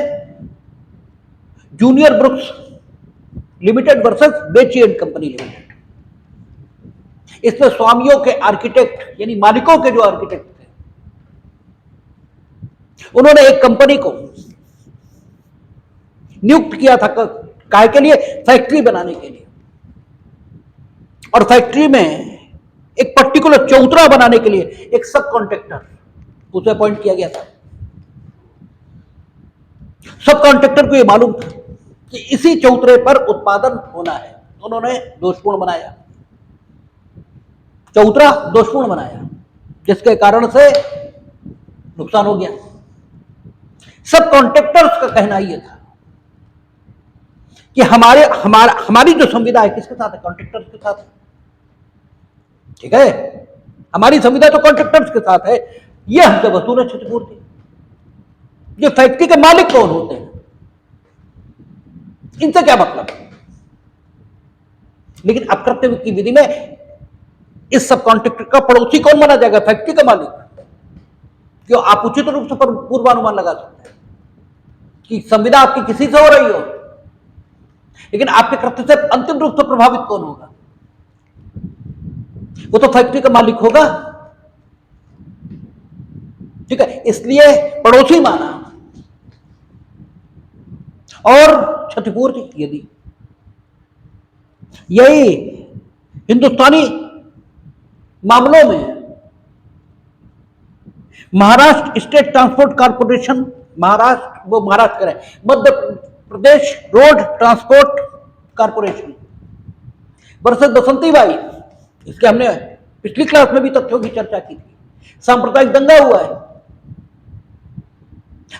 जूनियर ब्रुक्स लिमिटेड वर्सेस बेची एंड कंपनी लिमिटेड। इसमें स्वामियों के आर्किटेक्ट यानी मालिकों के जो आर्किटेक्ट थे, उन्होंने एक कंपनी को नियुक्त किया था काहे के लिए? फैक्ट्री बनाने के लिए, और फैक्ट्री में एक पर्टिकुलर चौतरा बनाने के लिए एक सब कॉन्ट्रैक्टर उसे अपॉइंट किया गया था। सब कॉन्ट्रैक्टर को यह मालूम था कि इसी चौतरे पर उत्पादन होना है, उन्होंने दोषपूर्ण बनाया, चौतरा दोषपूर्ण बनाया, जिसके कारण से नुकसान हो गया। सब कॉन्ट्रैक्टर्स का कहना यह था कि हमारी जो संविदा है किसके साथ है? कॉन्ट्रैक्टर्स के साथ है। ठीक है, हमारी संविदा तो कॉन्ट्रैक्टर्स के साथ है, यह हमसे वसूल है क्षतिपूर्ति। जो फैक्ट्री के मालिक कौन होते हैं, इनसे क्या मतलब? लेकिन अकृत्य की विधि में इस सब कॉन्ट्रैक्टर का पड़ोसी कौन माना जाएगा? फैक्ट्री का मालिक। क्यों? आप उचित रूप से पूर्वानुमान लगा सकते हैं कि संविदा आपकी किसी से हो रही हो, लेकिन आपके कृत्य से अंतिम रूप से प्रभावित कौन होगा? वो तो फैक्ट्री का मालिक होगा। ठीक है, इसलिए पड़ोसी माना और क्षतिपूर्ति यदि, यही हिंदुस्तानी मामलों में Maharashtra state transport corporation, Maharashtra करें, Madhya Pradesh road transport corporation versus बसंतीबाई, इसके हमने पिछली क्लास में भी तथ्यों की चर्चा की थी। सांप्रदायिक दंगा हुआ है,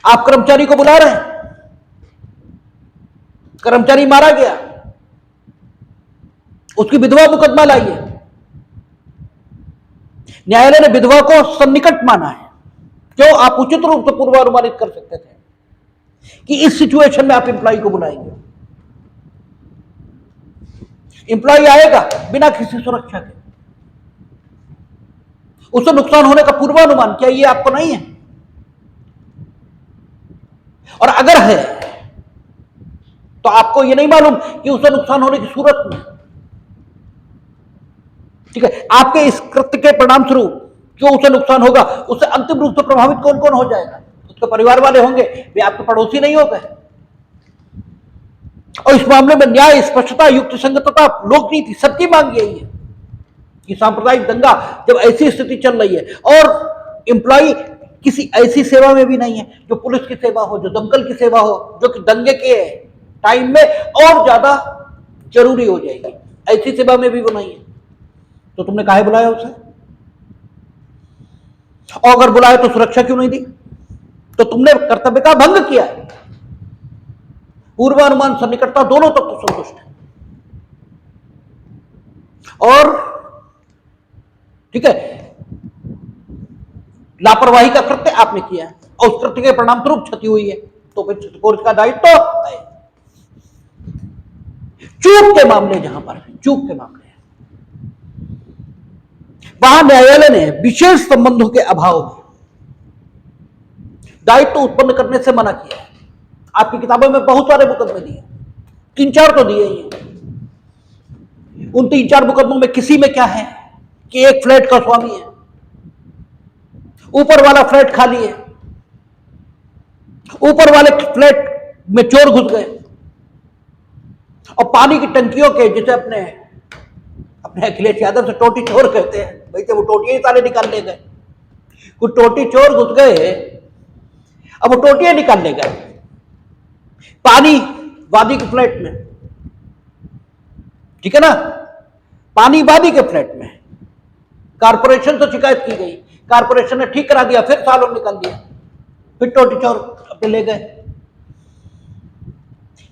आप कर्मचारी को बुला रहे हैं, कर्मचारी मारा गया, उसकी विधवा मुकदमा लाई है, न्यायालय ने विधवा को सन्निकट माना है। क्यों? आप उचित रूप से पूर्वानुमानित कर सकते थे कि इस सिचुएशन में आप एम्प्लॉय को बुलाएंगे, एम्प्लॉय आएगा बिना किसी सुरक्षा के, उसे नुकसान होने का पूर्वानुमान क्या ये आपको नहीं है? और अगर है तो आपको ये नहीं मालूम कि उसे नुकसान होने की सूरत में, ठीक है, आपके इस कृत्य के परिणाम स्वरूप जो उसे नुकसान होगा, उससे अंतिम रूप से प्रभावित कौन कौन हो जाएगा? उसके परिवार वाले होंगे, वे आपके पड़ोसी नहीं हो गए। और इस मामले में न्याय, स्पष्टता, युक्ति संगतता, लोक नीति सबकी मांग यही है कि सांप्रदायिक दंगा जब ऐसी स्थिति चल रही है और एम्प्लॉय किसी ऐसी सेवा में भी नहीं है जो पुलिस की सेवा हो, जो दमकल की सेवा हो, जो कि दंगे के टाइम में और ज्यादा जरूरी हो जाएगी, ऐसी सेवा में भी वो नहीं है। तो तुमने काहे बुलाया उसे? और अगर बुलाया तो सुरक्षा क्यों नहीं दी? तो तुमने कर्तव्य का भंग किया है। पूर्वानुमान सन्निकटता दोनों तक तो संतुष्ट है। और ठीक है, लापरवाही का कृत्य आपने किया है और उस कृत्य के परिणाम स्वरूप क्षति हुई है, तो फिर क्षतिपूर्ति का दायित्व तो है। चूक के मामले, जहां पर चूक के मामले वहां न्यायालय ने विशेष संबंधों के अभाव में दायित्व उत्पन्न करने से मना किया है। आपकी किताबों में बहुत सारे मुकदमे दिए, 3-4 तो दिए ही हैं। उन 3-4 मुकदमों में किसी में क्या है कि एक फ्लैट का स्वामी है, ऊपर वाला फ्लैट खाली है, ऊपर वाले फ्लैट में चोर घुस गए और पानी की टंकियों के, जिसे अपने अखिलेश यादव से टोटी चोर कहते हैं, भाई तो वो टोटियां ही सारे निकाल ले गए। कुछ टोटी चोर घुस गए, अब वो टोटियां निकाल ले गए पानी वादी के फ्लैट में, ठीक है ना, पानी वादी के फ्लैट में। कारपोरेशन से शिकायत की गई, कारपोरेशन ने ठीक करा दिया, फिर सालों निकाल दिया, फिर टोटी चोर अपने ले गए।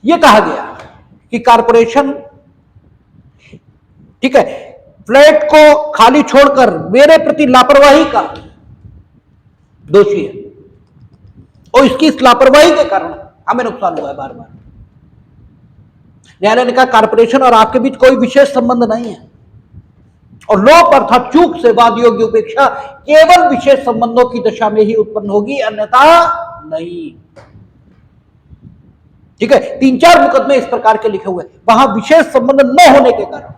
यह कहा गया कि कारपोरेशन, ठीक है, फ्लैट को खाली छोड़कर मेरे प्रति लापरवाही का दोषी है और इसकी इस लापरवाही के कारण हमें नुकसान हुआ है बार बार। न्यायालय ने कहा कारपोरेशन और आपके बीच कोई विशेष संबंध नहीं है और लोप अर्थात चूक से वाद योग्य उपेक्षा केवल विशेष संबंधों की दशा में ही उत्पन्न होगी, अन्यथा नहीं। ठीक है, 3-4 मुकदमे इस प्रकार के लिखे हुए, वहां विशेष संबंध न होने के कारण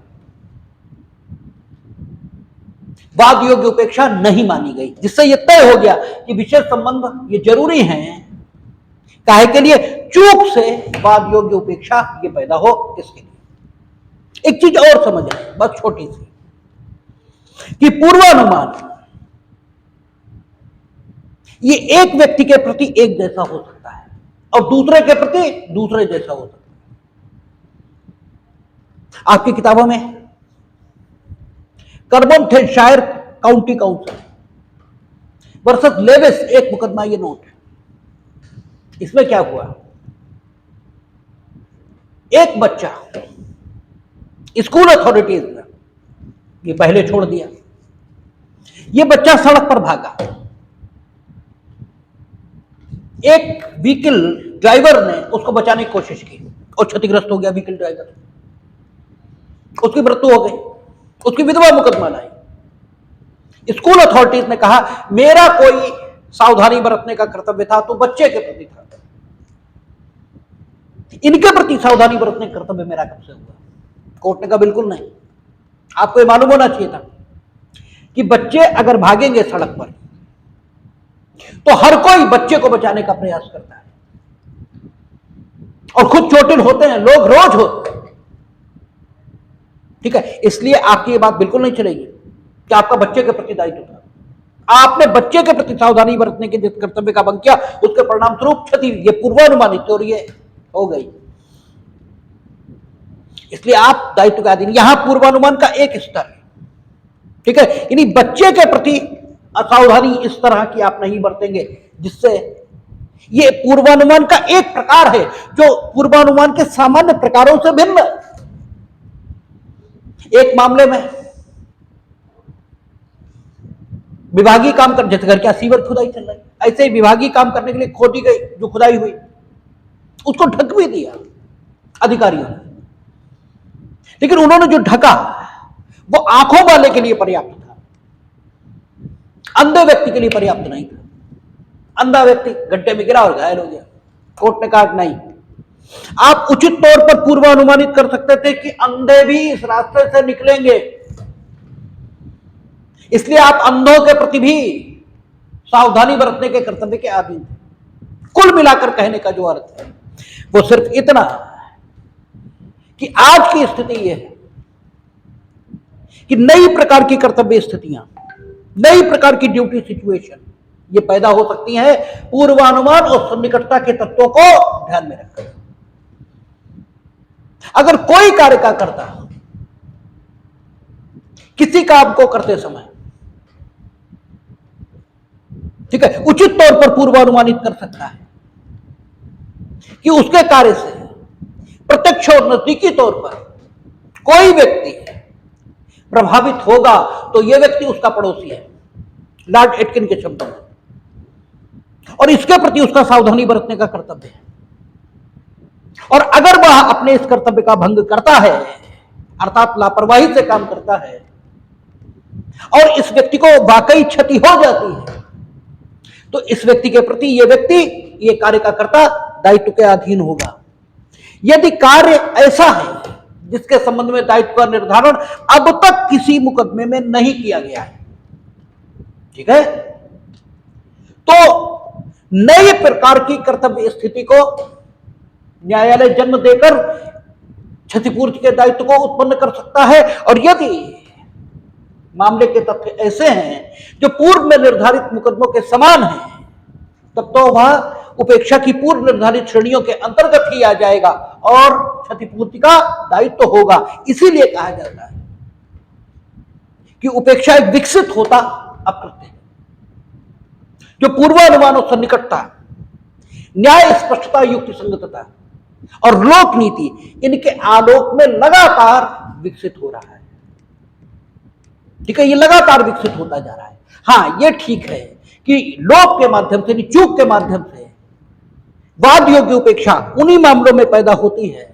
वाद योग्य उपेक्षा नहीं मानी गई, जिससे यह तय हो गया कि विशेष संबंध ये जरूरी हैं। काहे के लिए? चूक से वाद योग्य उपेक्षा ये पैदा हो, इसके लिए। एक चीज और समझ आए, बस छोटी सी, कि पूर्वानुमान ये एक व्यक्ति के प्रति एक जैसा हो सकता है और दूसरे के प्रति दूसरे जैसा हो सकता है। आपकी किताबों में कर्बनशायर काउंटी काउंसिल वर्सेस लेविस एक मुकदमा ये नोट है। इसमें क्या हुआ, एक बच्चा स्कूल अथॉरिटीज ने ये पहले छोड़ दिया, ये बच्चा सड़क पर भागा, एक व्हीकल ड्राइवर ने उसको बचाने की कोशिश की और क्षतिग्रस्त हो गया व्हीकल ड्राइवर, उसकी मृत्यु हो गई, उसकी विधवा मुकदमा लाई। स्कूल अथॉरिटीज ने कहा मेरा कोई सावधानी बरतने का कर्तव्य था तो बच्चे के प्रति था, इनके प्रति सावधानी बरतने का कर्तव्य मेरा कब से हुआ? कोर्ट ने कहा बिल्कुल नहीं। आपको ये मालूम होना चाहिए था कि बच्चे अगर भागेंगे सड़क पर तो हर कोई बच्चे को बचाने का प्रयास करता है और खुद चोटिल होते हैं लोग, रोज होते हैं। ठीक है, इसलिए आपकी ये बात बिल्कुल नहीं चलेगी कि आपका बच्चे के प्रति दायित्व था। आपने बच्चे के प्रति सावधानी बरतने के जिस कर्तव्य का भंग किया उसके परिणाम स्वरूप क्षति, ये पूर्वानुमानित और ये हो गई। इसलिए आप दायित्व का अधीन, यहां पूर्वानुमान का एक स्तर है, ठीक है, यानी बच्चे के प्रति असावधानी इस तरह की आप नहीं बरतेंगे जिससे ये पूर्वानुमान का एक प्रकार है जो पूर्वानुमान के सामान्य प्रकारों से भिन्न है। एक मामले में विभागीय काम कर, जैसे घर क्या सीवर खुदाई चल रहा है, ऐसे ही विभागीय काम करने के लिए खोदी गई जो खुदाई हुई उसको ढक भी दिया अधिकारियों ने, लेकिन उन्होंने जो ढका वो आंखों वाले के लिए पर्याप्त था, अंधे व्यक्ति के लिए पर्याप्त नहीं था। अंधा व्यक्ति गड्ढे में गिरा और घायल हो गया। कोर्ट ने कहा नहीं, आप उचित तौर पर पूर्वानुमानित कर सकते थे कि अंधे भी इस रास्ते से निकलेंगे, इसलिए आप अंधों के प्रति भी सावधानी बरतने के कर्तव्य के अधीन थे। कुल मिलाकर कहने का जो अर्थ है वो सिर्फ इतना कि आज की स्थिति यह है कि नई प्रकार की कर्तव्य स्थितियां, नई प्रकार की ड्यूटी सिचुएशन ये पैदा हो सकती है पूर्वानुमान और सन्निकटता के तत्वों को ध्यान में रखकर। अगर कोई कार्य का करता किसी काम को करते समय, ठीक है, उचित तौर पर पूर्वानुमानित कर सकता है कि उसके कार्य से प्रत्यक्ष और नजदीकी तौर पर कोई व्यक्ति प्रभावित होगा, तो यह व्यक्ति उसका पड़ोसी है, लॉर्ड एटकिन के शब्दों में, और इसके प्रति उसका सावधानी बरतने का कर्तव्य है। और अगर वह अपने इस कर्तव्य का भंग करता है, अर्थात लापरवाही से काम करता है, और इस व्यक्ति को वाकई क्षति हो जाती है, तो इस व्यक्ति के प्रति यह व्यक्ति, यह कार्य का कर्ता दायित्व के अधीन होगा। यदि कार्य ऐसा है जिसके संबंध में दायित्व का निर्धारण अब तक किसी मुकदमे में नहीं किया गया है, ठीक है, तो नए प्रकार की कर्तव्य स्थिति को न्यायालय जन्म देकर क्षतिपूर्ति के दायित्व को उत्पन्न कर सकता है। और यदि मामले के तथ्य ऐसे हैं जो पूर्व में निर्धारित मुकदमों के समान हैं, तब तो वह उपेक्षा की पूर्व निर्धारित श्रेणियों के अंतर्गत ही आ जाएगा और क्षतिपूर्ति का दायित्व होगा। इसीलिए कहा जाता है कि उपेक्षा एक विकसित होता अकृत्य है, जो पूर्वानुमान और सन्निकटता, न्याय स्पष्टता, युक्ति संगतता और लोक नीति, इनके आलोक में लगातार विकसित हो रहा है। ठीक है, ये लगातार विकसित होता जा रहा है। हां, ये ठीक है कि लोक के माध्यम से, चूक के माध्यम से वाद योग्य उपेक्षा उन्हीं मामलों में पैदा होती है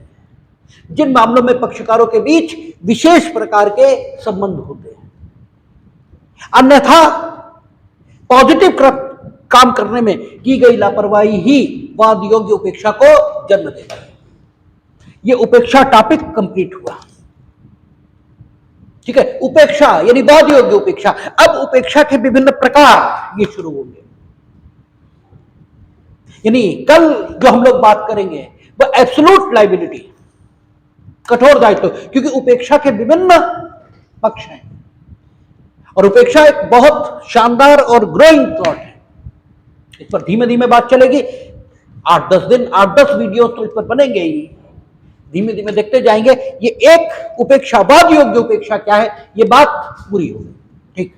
जिन मामलों में पक्षकारों के बीच विशेष प्रकार के संबंध होते हैं। अन्यथा पॉजिटिव काम करने में की गई लापरवाही ही वाद योग्य उपेक्षा को जन्म देती है। यह उपेक्षा टॉपिक कंप्लीट हुआ। ठीक है, उपेक्षा यानी वाद योग्य उपेक्षा। अब उपेक्षा के विभिन्न प्रकार ये शुरू होंगे। यानी कल जो हम लोग बात करेंगे वो एब्सोल्यूट लायबिलिटी, कठोर दायित्व, क्योंकि उपेक्षा के विभिन्न पक्ष हैं और उपेक्षा एक बहुत शानदार और ग्रोइंग प्लॉट है। इस पर धीमे धीमे बात चलेगी। 8-10 दिन, 8-10 वीडियो तो इस पर बनेंगे ही। धीमे धीमे देखते जाएंगे। ये एक उपेक्षा, वाद योग्य उपेक्षा क्या है, ये बात पूरी होगी। ठीक।